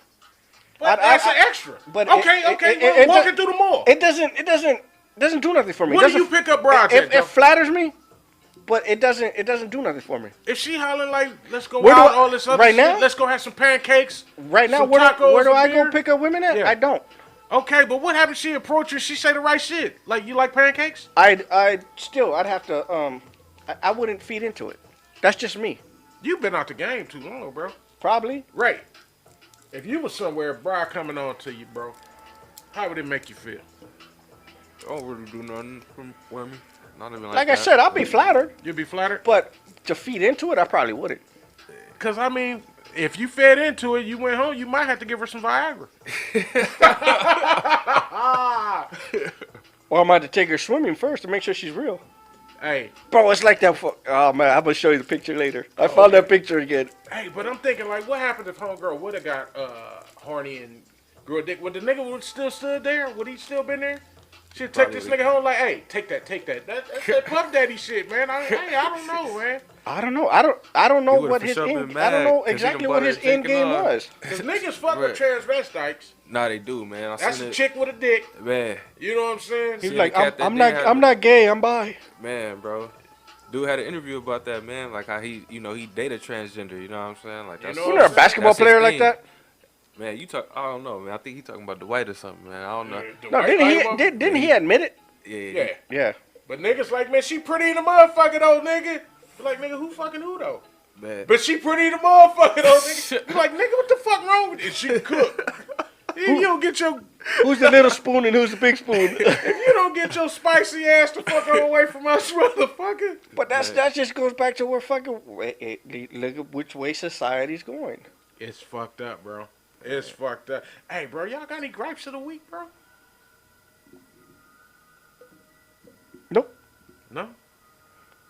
Speaker 1: But that's an extra.
Speaker 2: But
Speaker 1: okay. Walking through the mall.
Speaker 2: It doesn't do nothing for me.
Speaker 1: Where do you pick up broads at, Joe?
Speaker 2: It flatters me, but it doesn't do nothing for me.
Speaker 1: If she hollering like, let's go
Speaker 2: Where do
Speaker 1: out,
Speaker 2: I-
Speaker 1: all this other
Speaker 2: right
Speaker 1: shit,
Speaker 2: now?
Speaker 1: let's go have some pancakes.
Speaker 2: Right now,
Speaker 1: some
Speaker 2: where
Speaker 1: tacos
Speaker 2: do
Speaker 1: and
Speaker 2: I
Speaker 1: beer?
Speaker 2: go pick up women at?
Speaker 1: Yeah.
Speaker 2: I don't.
Speaker 1: Okay, but what happens if she approach you, she say the right shit? Like, you like pancakes?
Speaker 2: I'd have to I wouldn't feed into it. That's just me.
Speaker 1: You've been out the game too long, bro.
Speaker 2: Probably.
Speaker 1: Right. If you was somewhere, bro, coming on to you, bro, how would it make you feel?
Speaker 3: I don't really do nothing for me. Not even
Speaker 2: Like I
Speaker 3: that.
Speaker 2: said, I'll be flattered,
Speaker 1: You'd be flattered?
Speaker 2: but to feed into it, I probably wouldn't.
Speaker 1: Because, I mean, if you fed into it, you went home, you might have to give her some Viagra.
Speaker 2: Or I might have to take her swimming first to make sure she's real.
Speaker 1: Hey,
Speaker 2: Bro, it's like that. Oh man, I'm gonna show you the picture later. I found that picture again.
Speaker 1: hey, but I'm thinking, like, what happened if homegirl would have got horny and grew a dick? Would the nigga would still stood there? Would he still been there? She'd take this nigga home like, hey, take that. That's that puff daddy shit, man. I don't know, man.
Speaker 2: I don't know. I don't know
Speaker 3: He would've
Speaker 2: what
Speaker 3: for
Speaker 2: his
Speaker 3: sure
Speaker 2: end.
Speaker 3: been
Speaker 2: I don't
Speaker 3: mad
Speaker 2: know
Speaker 3: 'cause he
Speaker 2: exactly
Speaker 3: done
Speaker 2: what
Speaker 3: bought
Speaker 2: his
Speaker 3: it
Speaker 2: end
Speaker 3: taken
Speaker 2: game
Speaker 3: off.
Speaker 2: was.
Speaker 1: Because niggas fuck with
Speaker 3: Right.
Speaker 1: transvestites.
Speaker 3: Nah, they do, man.
Speaker 1: That's
Speaker 3: seen
Speaker 1: a
Speaker 3: it.
Speaker 1: chick with a dick.
Speaker 3: Man,
Speaker 1: You know what I'm saying?
Speaker 2: He's
Speaker 3: See,
Speaker 2: like,
Speaker 3: the cat that
Speaker 2: I'm
Speaker 3: did have
Speaker 2: not gay. I'm bi.
Speaker 3: man, bro. Dude had an interview about that, man. Like how he dated transgender. You know what I'm saying? Like that's,
Speaker 1: know
Speaker 2: Wasn't
Speaker 1: what
Speaker 2: there a
Speaker 1: I'm saying?
Speaker 2: basketball
Speaker 3: that's his
Speaker 2: player like
Speaker 3: thing.
Speaker 2: that?
Speaker 3: Man, I don't know, man. I think he talking about Dwight or something, man. I don't know.
Speaker 1: The
Speaker 2: No,
Speaker 1: white
Speaker 2: didn't
Speaker 1: light
Speaker 2: he? Didn't he admit it?
Speaker 1: Yeah.
Speaker 2: Yeah.
Speaker 1: But niggas like, man, she pretty in the motherfucker though, nigga. Be like, nigga, who fucking who though?
Speaker 3: Man.
Speaker 1: But she pretty in the motherfucker though, nigga. Be like, nigga, what the fuck wrong with you? She cook. You don't get your
Speaker 2: Who's the little spoon and who's the big spoon?
Speaker 1: if you don't get your spicy ass the fuck away from us, motherfucker.
Speaker 2: But that just goes back to where fucking look at which way society's going.
Speaker 1: It's fucked up, bro. It's fucked up. Hey, bro, y'all got any gripes of the week, bro?
Speaker 2: Nope.
Speaker 1: No?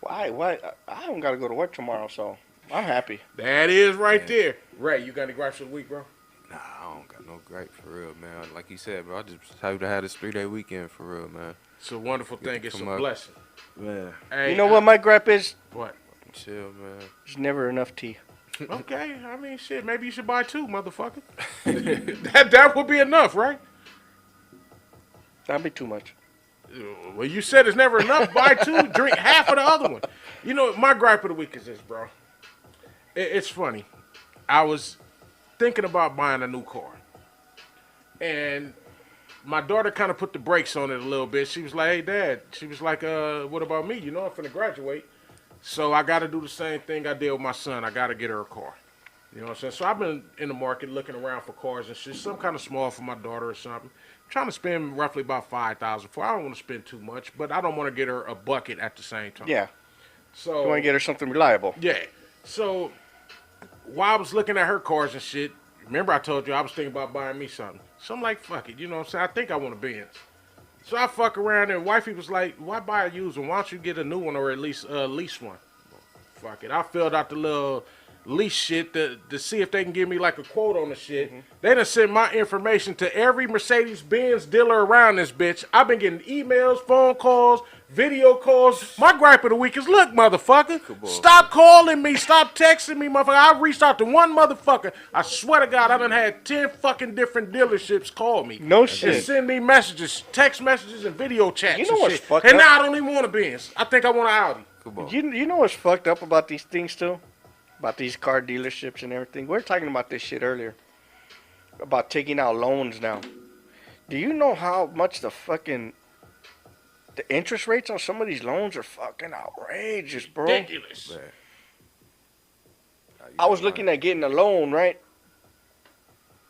Speaker 2: Why? I don't gotta go to work tomorrow, so I'm happy.
Speaker 1: That is right there. Ray, you got any gripes of the week, bro?
Speaker 3: Nah, I don't got no gripe for real, man. Like you said, bro, I just happy to have this 3-day weekend for real, man.
Speaker 1: It's a wonderful thing. It's a
Speaker 3: come up.
Speaker 1: blessing.
Speaker 3: Man,
Speaker 1: Hey,
Speaker 2: You know what my gripe is?
Speaker 1: What?
Speaker 3: chill, man.
Speaker 2: There's never enough tea.
Speaker 1: Okay, I mean, shit, maybe you should buy 2, motherfucker. that would be enough, right?
Speaker 2: That'd be too much.
Speaker 1: Well, you said it's never enough. Buy 2, drink half of the other one. You know, my gripe of the week is this, bro. It's funny. I was thinking about buying a new car. And my daughter kind of put the brakes on it a little bit. She was like, hey, Dad. She was like, what about me? You know, I'm finna graduate. So I got to do the same thing I did with my son. I got to get her a car. You know what I'm saying? So I've been in the market looking around for cars and shit, some kind of small for my daughter or something. I'm trying to spend roughly about $5,000 for. I don't want to spend too much, but I don't want to get her a bucket at the same time.
Speaker 2: Yeah.
Speaker 1: So
Speaker 2: You want to get her something reliable.
Speaker 1: yeah. So while I was looking at her cars and shit, remember I told you I was thinking about buying me something. So I'm like, fuck it. You know what I'm saying? I think I want a Benz. So I fuck around and wifey was like, why buy a used one? Why don't you get a new one or at least lease one? Fuck it. I filled out the little lease shit to see if they can give me like a quote on the shit. They done sent my information to every Mercedes-Benz dealer around this bitch. I've been getting emails, phone calls, video calls. My gripe of the week is, look, motherfucker, stop calling me, stop texting me, motherfucker. I reached out to one motherfucker. I swear to God, I done had 10 fucking different dealerships call me.
Speaker 2: No
Speaker 1: And
Speaker 2: shit.
Speaker 1: send me messages, text messages, and video chats.
Speaker 2: You know
Speaker 1: and
Speaker 2: what's
Speaker 1: shit.
Speaker 2: fucked
Speaker 1: And
Speaker 2: up?
Speaker 1: now I don't even want a Benz. I think I want an Audi.
Speaker 2: You know what's fucked up about these things too? About these car dealerships and everything. We were talking about this shit earlier. About taking out loans now. Do you know how much the interest rates on some of these loans are fucking outrageous, bro?
Speaker 1: Ridiculous.
Speaker 2: I was looking at getting a loan, right?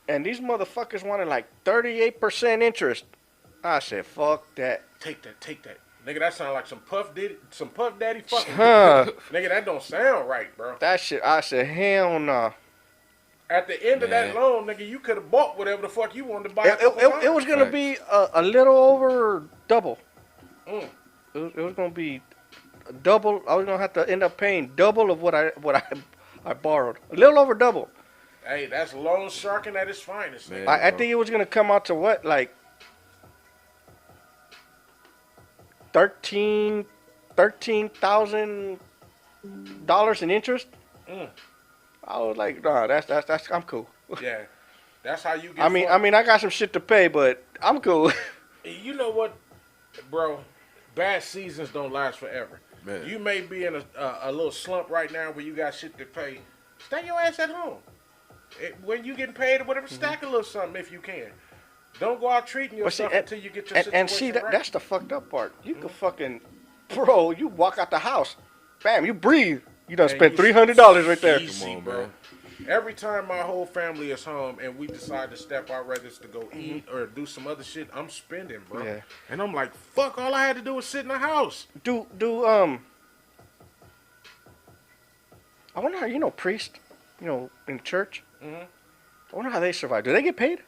Speaker 2: And these motherfuckers wanted like 38% interest. I said, fuck that.
Speaker 1: Take that. Nigga, that sound like some Puff Daddy fucking.
Speaker 2: Huh.
Speaker 1: Nigga, that don't sound right, bro.
Speaker 2: That shit, I said, hell no.
Speaker 1: At the end of that loan, nigga, you could have bought whatever the fuck you wanted to buy.
Speaker 2: It was gonna be a little over double.
Speaker 1: Mm.
Speaker 2: It was gonna be double. I was gonna have to end up paying double of what I borrowed. A little over double.
Speaker 1: Hey, that's loan sharking at its finest, nigga.
Speaker 2: I think it was gonna come out to what, like $13,000 in interest. I was like, nah, that's I'm cool.
Speaker 1: Yeah, that's how you get.
Speaker 2: I mean, I got some shit to pay, but I'm cool.
Speaker 1: You know what, bro? Bad seasons don't last forever.
Speaker 3: Man.
Speaker 1: You may be in a little slump right now where you got shit to pay. Stay your ass at home. When you getting paid or whatever, stack a little something if you can. Don't go out treating yourself until you get your situation
Speaker 2: and see,
Speaker 1: right.
Speaker 2: that's the fucked up part. You can fucking, bro, you walk out the house, bam, you breathe. You done spent $300 right there.
Speaker 1: Easy,
Speaker 3: Come on,
Speaker 1: bro.
Speaker 3: man.
Speaker 1: Every time my whole family is home and we decide to step out, whether it's to go eat or do some other shit, I'm spending, bro.
Speaker 2: Yeah.
Speaker 1: And I'm like, fuck, all I had to do was sit in the house.
Speaker 2: I wonder how, priests, in church.
Speaker 1: Mhm.
Speaker 2: I wonder how they survive. Do they get paid?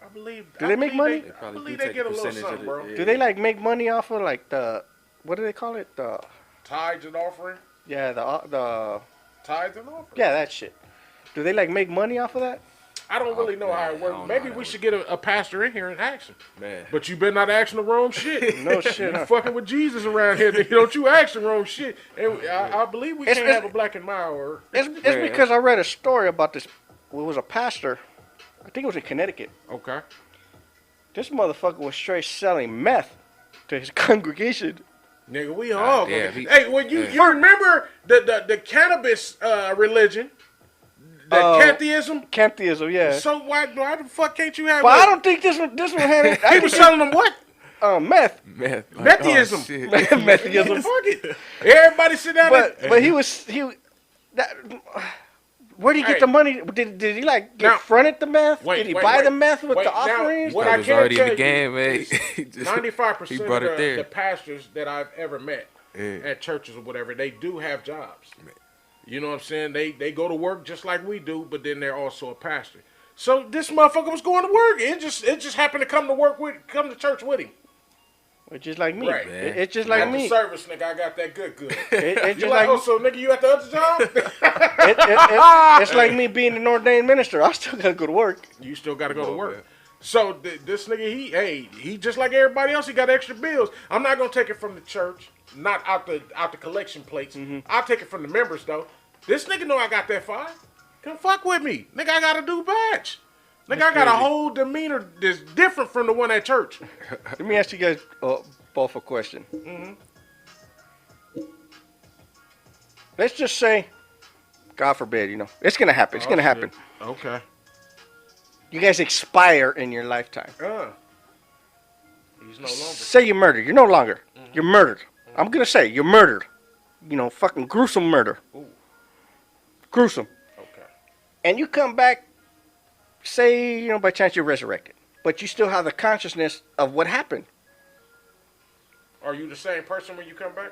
Speaker 1: I believe.
Speaker 2: Do they make money?
Speaker 3: They
Speaker 1: I
Speaker 3: probably
Speaker 1: believe
Speaker 3: do
Speaker 1: they
Speaker 3: take
Speaker 1: get
Speaker 3: a
Speaker 1: a little
Speaker 3: percentage of
Speaker 1: something,
Speaker 3: it,
Speaker 1: bro.
Speaker 3: yeah.
Speaker 2: Do they like make money off of like what do they call it?
Speaker 1: Tithes and offering.
Speaker 2: The
Speaker 1: Tithes and offering.
Speaker 2: yeah, that shit. Do they like make money off of that?
Speaker 1: I don't really know how it
Speaker 3: I
Speaker 1: works.
Speaker 3: don't know
Speaker 1: Maybe
Speaker 3: how
Speaker 1: we
Speaker 3: that
Speaker 1: should get a pastor in here and ask him.
Speaker 3: Man.
Speaker 1: But you better not asking the wrong shit.
Speaker 2: No shit.
Speaker 1: You
Speaker 2: Huh?
Speaker 1: fucking with Jesus around here. Don't you ask the wrong shit. And I believe we
Speaker 2: It's-
Speaker 1: can't have a black and mild or.
Speaker 2: It's because I read a story about this. It was a pastor. I think it was in Connecticut.
Speaker 1: Okay.
Speaker 2: This motherfucker was straight selling meth to his congregation.
Speaker 1: Nigga, we all.
Speaker 3: yeah,
Speaker 1: Hey, when you remember the cannabis religion, the cantheism.
Speaker 2: Cantheism, yeah.
Speaker 1: So why the fuck can't you have?
Speaker 2: But I don't think this one had it.
Speaker 1: He was selling them what?
Speaker 2: Meth.
Speaker 3: Meth.
Speaker 1: Methyism.
Speaker 3: Oh, shit.
Speaker 2: Methyism.
Speaker 1: Fuck it. Everybody sit down.
Speaker 2: But where did he get the money? Did he like get
Speaker 1: Now-
Speaker 2: fronted the meth?
Speaker 1: Wait,
Speaker 2: did he
Speaker 1: wait,
Speaker 2: buy
Speaker 1: wait.
Speaker 2: the meth with
Speaker 1: Wait,
Speaker 2: the
Speaker 1: now,
Speaker 2: offerings?
Speaker 1: what
Speaker 3: That
Speaker 1: I
Speaker 3: was
Speaker 1: can
Speaker 3: already
Speaker 1: tell
Speaker 3: in the
Speaker 1: you
Speaker 3: game, man.
Speaker 1: is
Speaker 3: He just-
Speaker 1: 95%
Speaker 3: he brought it
Speaker 1: of
Speaker 3: there.
Speaker 1: the pastors that I've ever met
Speaker 3: Yeah.
Speaker 1: at churches or whatever, they do have jobs. You know what I'm saying? They go to work just like we do, but then they're also a pastor. So this motherfucker was going to work. It just happened to come to church with him.
Speaker 2: It's just like me.
Speaker 1: Right.
Speaker 2: It's just
Speaker 1: At
Speaker 2: like
Speaker 1: the
Speaker 2: me.
Speaker 1: service, nigga, I got that good.
Speaker 2: It's
Speaker 1: You
Speaker 2: just
Speaker 1: like,
Speaker 2: like
Speaker 1: oh, so nigga, you at the other job?
Speaker 2: it's like me being an ordained minister. I still gotta go to work.
Speaker 1: You still got to go to
Speaker 3: on,
Speaker 1: work.
Speaker 3: man.
Speaker 1: So this nigga, he just like everybody else. He got extra bills. I'm not gonna take it from the church, not out the collection plates. I'll take it from the members though. This nigga know I got that fine. Come fuck with me, nigga. I got a new badge. Nigga, I got a whole demeanor that's different from the one at church.
Speaker 2: Let me ask you guys both a question. Let's just say, God forbid, it's gonna happen. It's gonna happen.
Speaker 1: Okay.
Speaker 2: You guys expire in your lifetime.
Speaker 1: He's no longer.
Speaker 2: Say you're murdered. You're no longer. You're murdered. I'm gonna say you're murdered. Fucking gruesome murder.
Speaker 1: Ooh.
Speaker 2: Gruesome.
Speaker 1: Okay.
Speaker 2: and you come back, say, by chance you're resurrected, but you still have the consciousness of what happened.
Speaker 1: Are you the same person when you come back?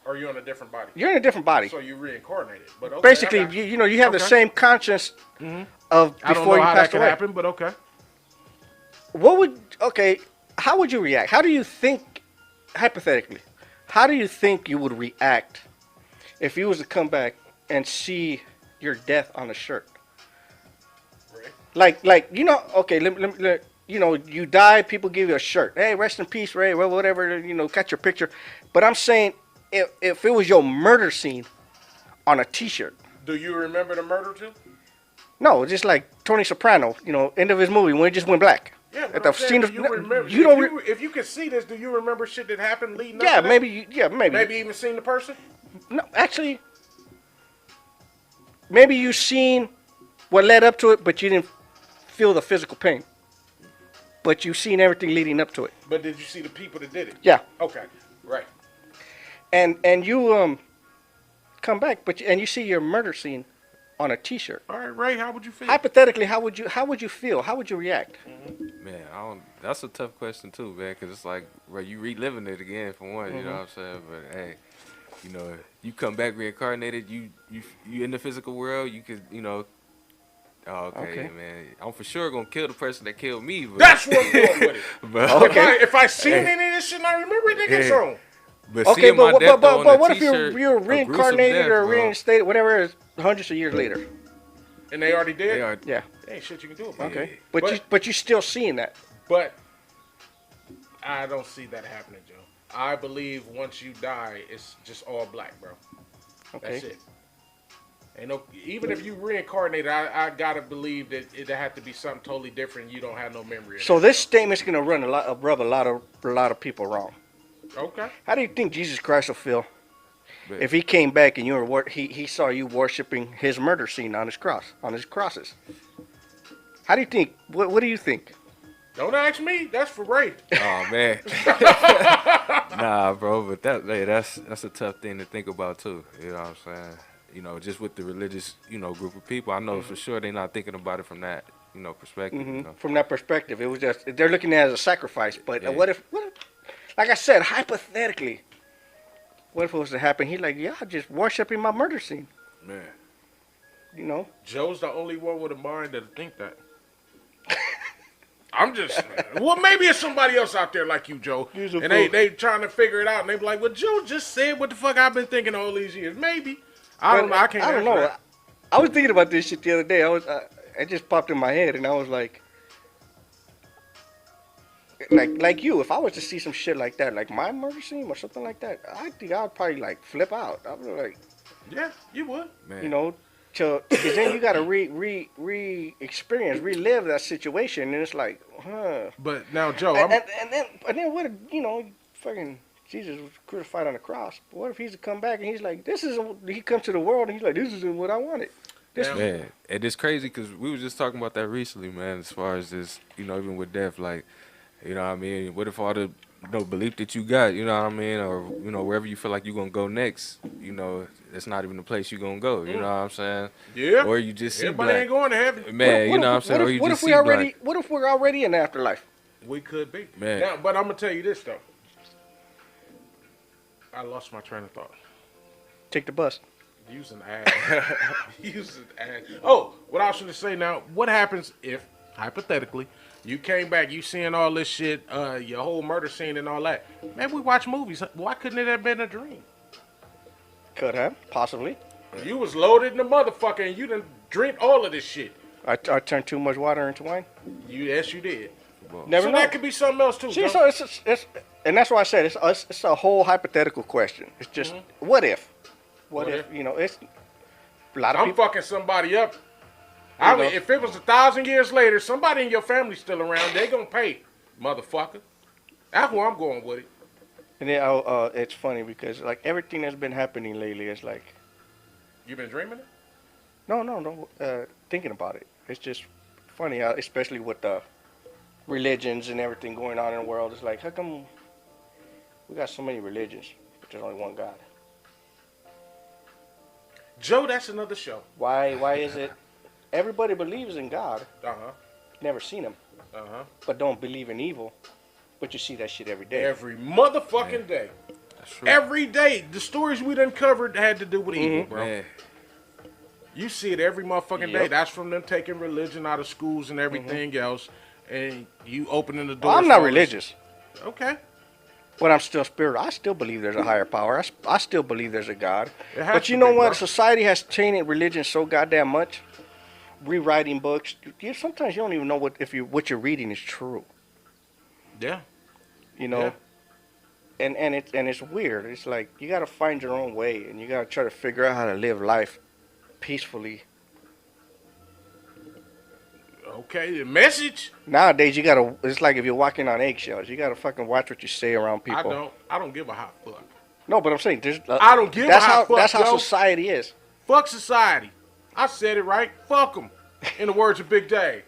Speaker 1: Or are you in a different body?
Speaker 2: You're in a different body.
Speaker 1: So you reincarnated. But okay,
Speaker 2: Basically, you have the same conscience of
Speaker 1: I don't
Speaker 2: before
Speaker 1: know
Speaker 2: you
Speaker 1: how that
Speaker 2: passed
Speaker 1: could
Speaker 2: away.
Speaker 1: happen, but okay.
Speaker 2: How would you react? How do you think, hypothetically, how do you think you would react if you was to come back and see your death on a shirt?
Speaker 1: Right.
Speaker 2: Let you die, people give you a shirt. Hey, rest in peace, Ray, well, whatever, got your picture. But I'm saying, if it was your murder scene on a T-shirt.
Speaker 1: Do you remember the murder too?
Speaker 2: No, just like Tony Soprano, end of his movie when it just went black.
Speaker 1: Yeah,
Speaker 2: At the scene of,
Speaker 1: do you remember? If you could see this, do you remember shit that happened leading up to that?
Speaker 2: Maybe.
Speaker 1: Maybe even seen the person?
Speaker 2: No, actually, maybe you seen what led up to it, but you didn't feel the physical pain. But you seen everything leading up to it.
Speaker 1: But did you see the people that did it?
Speaker 2: Yeah.
Speaker 1: Okay. Right.
Speaker 2: And you come back, and you see your murder scene on a T-shirt.
Speaker 1: All right, Ray, how would you feel?
Speaker 2: Hypothetically, how would you feel? How would you react?
Speaker 3: Man, that's a tough question too, man, because it's like, bro, you reliving it again for one, you know what I'm saying? But hey, you come back reincarnated, you in the physical world, you could, okay, man, I'm for sure gonna kill the person that killed me. But
Speaker 1: That's what I'm going with it.
Speaker 3: but,
Speaker 1: If I seen any of this shit and I remember it, then it's on.
Speaker 3: But
Speaker 2: Okay,
Speaker 3: seeing my death
Speaker 2: but
Speaker 3: on
Speaker 2: what
Speaker 3: a
Speaker 2: if
Speaker 3: t-shirt,
Speaker 2: you're
Speaker 3: a gruesome
Speaker 2: reincarnated
Speaker 3: death,
Speaker 2: or
Speaker 3: bro.
Speaker 2: reinstated, whatever it is, hundreds of years later?
Speaker 1: And they already did?
Speaker 3: They are,
Speaker 2: Yeah.
Speaker 1: There ain't shit you can do about it.
Speaker 2: Okay.
Speaker 1: But-
Speaker 2: But you still seeing that.
Speaker 1: But I don't see that happening, Joe. I believe once you die, it's just all black, bro.
Speaker 2: Okay.
Speaker 1: That's it. Ain't no, even if you reincarnated, I gotta believe that it had to be something totally different. You don't have no memory of
Speaker 2: So
Speaker 1: that.
Speaker 2: this statement's gonna rub a lot of people wrong.
Speaker 1: Okay.
Speaker 2: How do you think Jesus Christ will feel
Speaker 3: but-
Speaker 2: if he came back and he saw you worshiping his murder scene on his crosses? How do you think? What do you think?
Speaker 1: Don't ask me. That's for Ray.
Speaker 3: Oh man, nah, bro. But that's a tough thing to think about too. You know what I'm saying? Just with the religious, group of people, I know for sure they're not thinking about it from that, perspective.
Speaker 2: From that perspective, it was just they're looking at it as a sacrifice. But
Speaker 3: Yeah.
Speaker 2: what if, like I said, hypothetically, what if it was to happen? He's like, yeah, just worshiping my murder scene.
Speaker 3: Man,
Speaker 1: Joe's the only one with a mind that'll think that. I'm just, well, maybe it's somebody else out there like you, Joe. And they trying to figure it out, and they be like, well, Joe just said what the fuck I've been thinking all these years. Maybe. I don't know. I can't answer that.
Speaker 2: I was thinking about this shit the other day. It just popped in my head, and I was like you, if I was to see some shit like that, like my murder scene or something like that, I think I'd probably like flip out. I'd be like,
Speaker 1: Yeah, you would.
Speaker 3: man.
Speaker 2: Because then you got to relive that situation, and it's like, huh.
Speaker 1: But now, Joe,
Speaker 2: And then what if, fucking Jesus was crucified on the cross. But what if he's to come back and he's like, he comes to the world and he's like, this isn't what I wanted.
Speaker 3: Man, and it's crazy because we were just talking about that recently, man. As far as this, even with death, like, what I mean? What if all the belief that you got, you know what I mean, or wherever you feel like you're gonna go next, it's not even the place you're gonna go. You know what I'm saying?
Speaker 1: Yeah.
Speaker 3: Or you just see
Speaker 1: everybody
Speaker 3: black.
Speaker 1: ain't going to heaven.
Speaker 3: Man, you know what I'm saying? Or you just see black.
Speaker 2: What if we're already in the afterlife?
Speaker 1: We could be.
Speaker 3: Man.
Speaker 1: Now, but I'm gonna tell you this though. I lost my train of thought.
Speaker 2: Take the bus.
Speaker 1: Using ass. Using ass. Oh, what I was going to say now, what happens if, hypothetically, you came back, you seeing all this shit, your whole murder scene and all that. Man, we watch movies. Why couldn't it have been a dream?
Speaker 2: Could have, possibly.
Speaker 1: You was loaded in the motherfucker and you done drink all of this shit.
Speaker 2: I turned too much water into wine.
Speaker 1: Yes, you did.
Speaker 2: Never
Speaker 1: So
Speaker 2: know.
Speaker 1: that could be something else too.
Speaker 2: See,
Speaker 1: Joe.
Speaker 2: so it's and that's why I said it's a whole hypothetical question. It's just what if? What if? It's a lot of
Speaker 1: I'm
Speaker 2: people.
Speaker 1: fucking somebody up. I mean, if it was 1,000 years later, somebody in your family still around, they gonna pay, motherfucker. That's where I'm going with it.
Speaker 2: And then it's funny because like everything that's been happening lately is like
Speaker 1: You been dreaming it?
Speaker 2: no thinking about it. It's just funny how, especially with the religions and everything going on in the world. It's like, how come we got so many religions, but there's only one God?
Speaker 1: Joe, that's another show.
Speaker 2: Why is it everybody believes in God,
Speaker 1: Uh-huh.
Speaker 2: never seen him,
Speaker 1: Uh-huh.
Speaker 2: but don't believe in evil. But you see that shit every day.
Speaker 1: Every motherfucking day.
Speaker 3: That's true.
Speaker 1: Every day. The stories we done covered had to do with evil, bro.
Speaker 3: Man.
Speaker 1: You see it every motherfucking day.
Speaker 2: Yep.
Speaker 1: That's from them taking religion out of schools and everything else. And you opening the door.
Speaker 2: Well, I'm not religious,
Speaker 1: Okay.
Speaker 2: but I'm still spiritual. I still believe there's a higher power. I still believe there's a God.
Speaker 1: It has
Speaker 2: But
Speaker 1: to
Speaker 2: you know
Speaker 1: be,
Speaker 2: what?
Speaker 1: bro.
Speaker 2: Society has tainted religion so goddamn much. Rewriting books. Sometimes you don't even know what you're reading is true.
Speaker 1: Yeah.
Speaker 2: You know.
Speaker 1: Yeah.
Speaker 2: And it's weird. It's like you gotta find your own way, and you gotta try to figure out how to live life peacefully.
Speaker 1: Okay. The message.
Speaker 2: Nowadays, you gotta. It's like if you're walking on eggshells. You gotta fucking watch what you say around people.
Speaker 1: I don't give a hot fuck.
Speaker 2: No, but I'm saying there's.
Speaker 1: I don't give a hot fuck,
Speaker 2: That's how
Speaker 1: yo.
Speaker 2: society is.
Speaker 1: Fuck society. I said it right. Fuck them. In the words of Big Dave.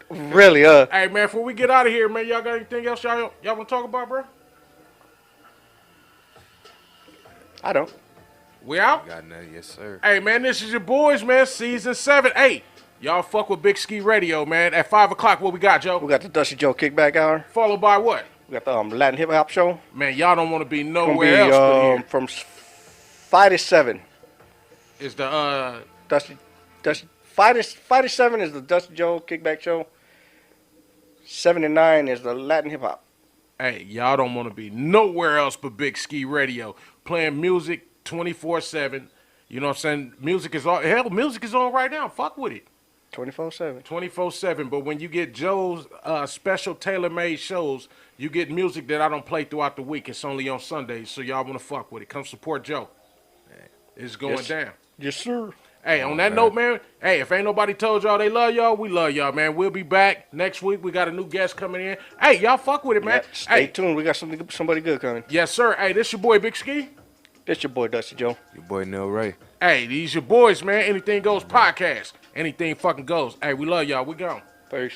Speaker 2: Really,
Speaker 1: Hey, man, before we get out of here, man, y'all got anything else y'all want to talk about, bro?
Speaker 2: I don't.
Speaker 1: We out?
Speaker 3: Got nothing, yes, sir.
Speaker 1: Hey, man, this is your boys, man, season 7. Hey, y'all fuck with Big Ski Radio, man. At 5 o'clock, what we got, Joe?
Speaker 2: We got the Dusty Joe Kickback Hour.
Speaker 1: Followed by what?
Speaker 2: We got the Latin Hip Hop Show.
Speaker 1: Man, y'all don't want to be
Speaker 2: Gonna
Speaker 1: nowhere
Speaker 2: be
Speaker 1: else but here.
Speaker 2: from 5 to 7.
Speaker 1: Is the,
Speaker 2: Dusty 5 to 7 is the Dusty Joe Kickback Show. 7 to 9 is the Latin Hip Hop.
Speaker 1: hey, y'all don't want to be nowhere else but Big Ski Radio. Playing music 24/7. You know what I'm saying? Music is on. Hell, music is on right now. Fuck with it.
Speaker 2: 24/7.
Speaker 1: 24/7. But when you get Joe's special tailor-made shows, you get music that I don't play throughout the week. It's only on Sundays, so y'all want to fuck with it. Come support Joe. It's going
Speaker 2: Yes.
Speaker 1: down.
Speaker 2: Yes, sir.
Speaker 1: Hey, on that note, man, hey, if ain't nobody told y'all they love y'all, we love y'all, man. We'll be back next week. We got a new guest coming in. Hey, y'all fuck with it, man.
Speaker 2: Yeah, stay
Speaker 1: Hey,
Speaker 2: tuned. We got somebody good coming.
Speaker 1: yes, sir. Hey, this your boy, Big Ski.
Speaker 2: This your boy, Dusty Joe.
Speaker 3: Your boy Neil Ray.
Speaker 1: Hey, these your boys, man. Anything Goes podcast. Anything fucking goes. Hey, we love y'all. We gone.
Speaker 2: Peace.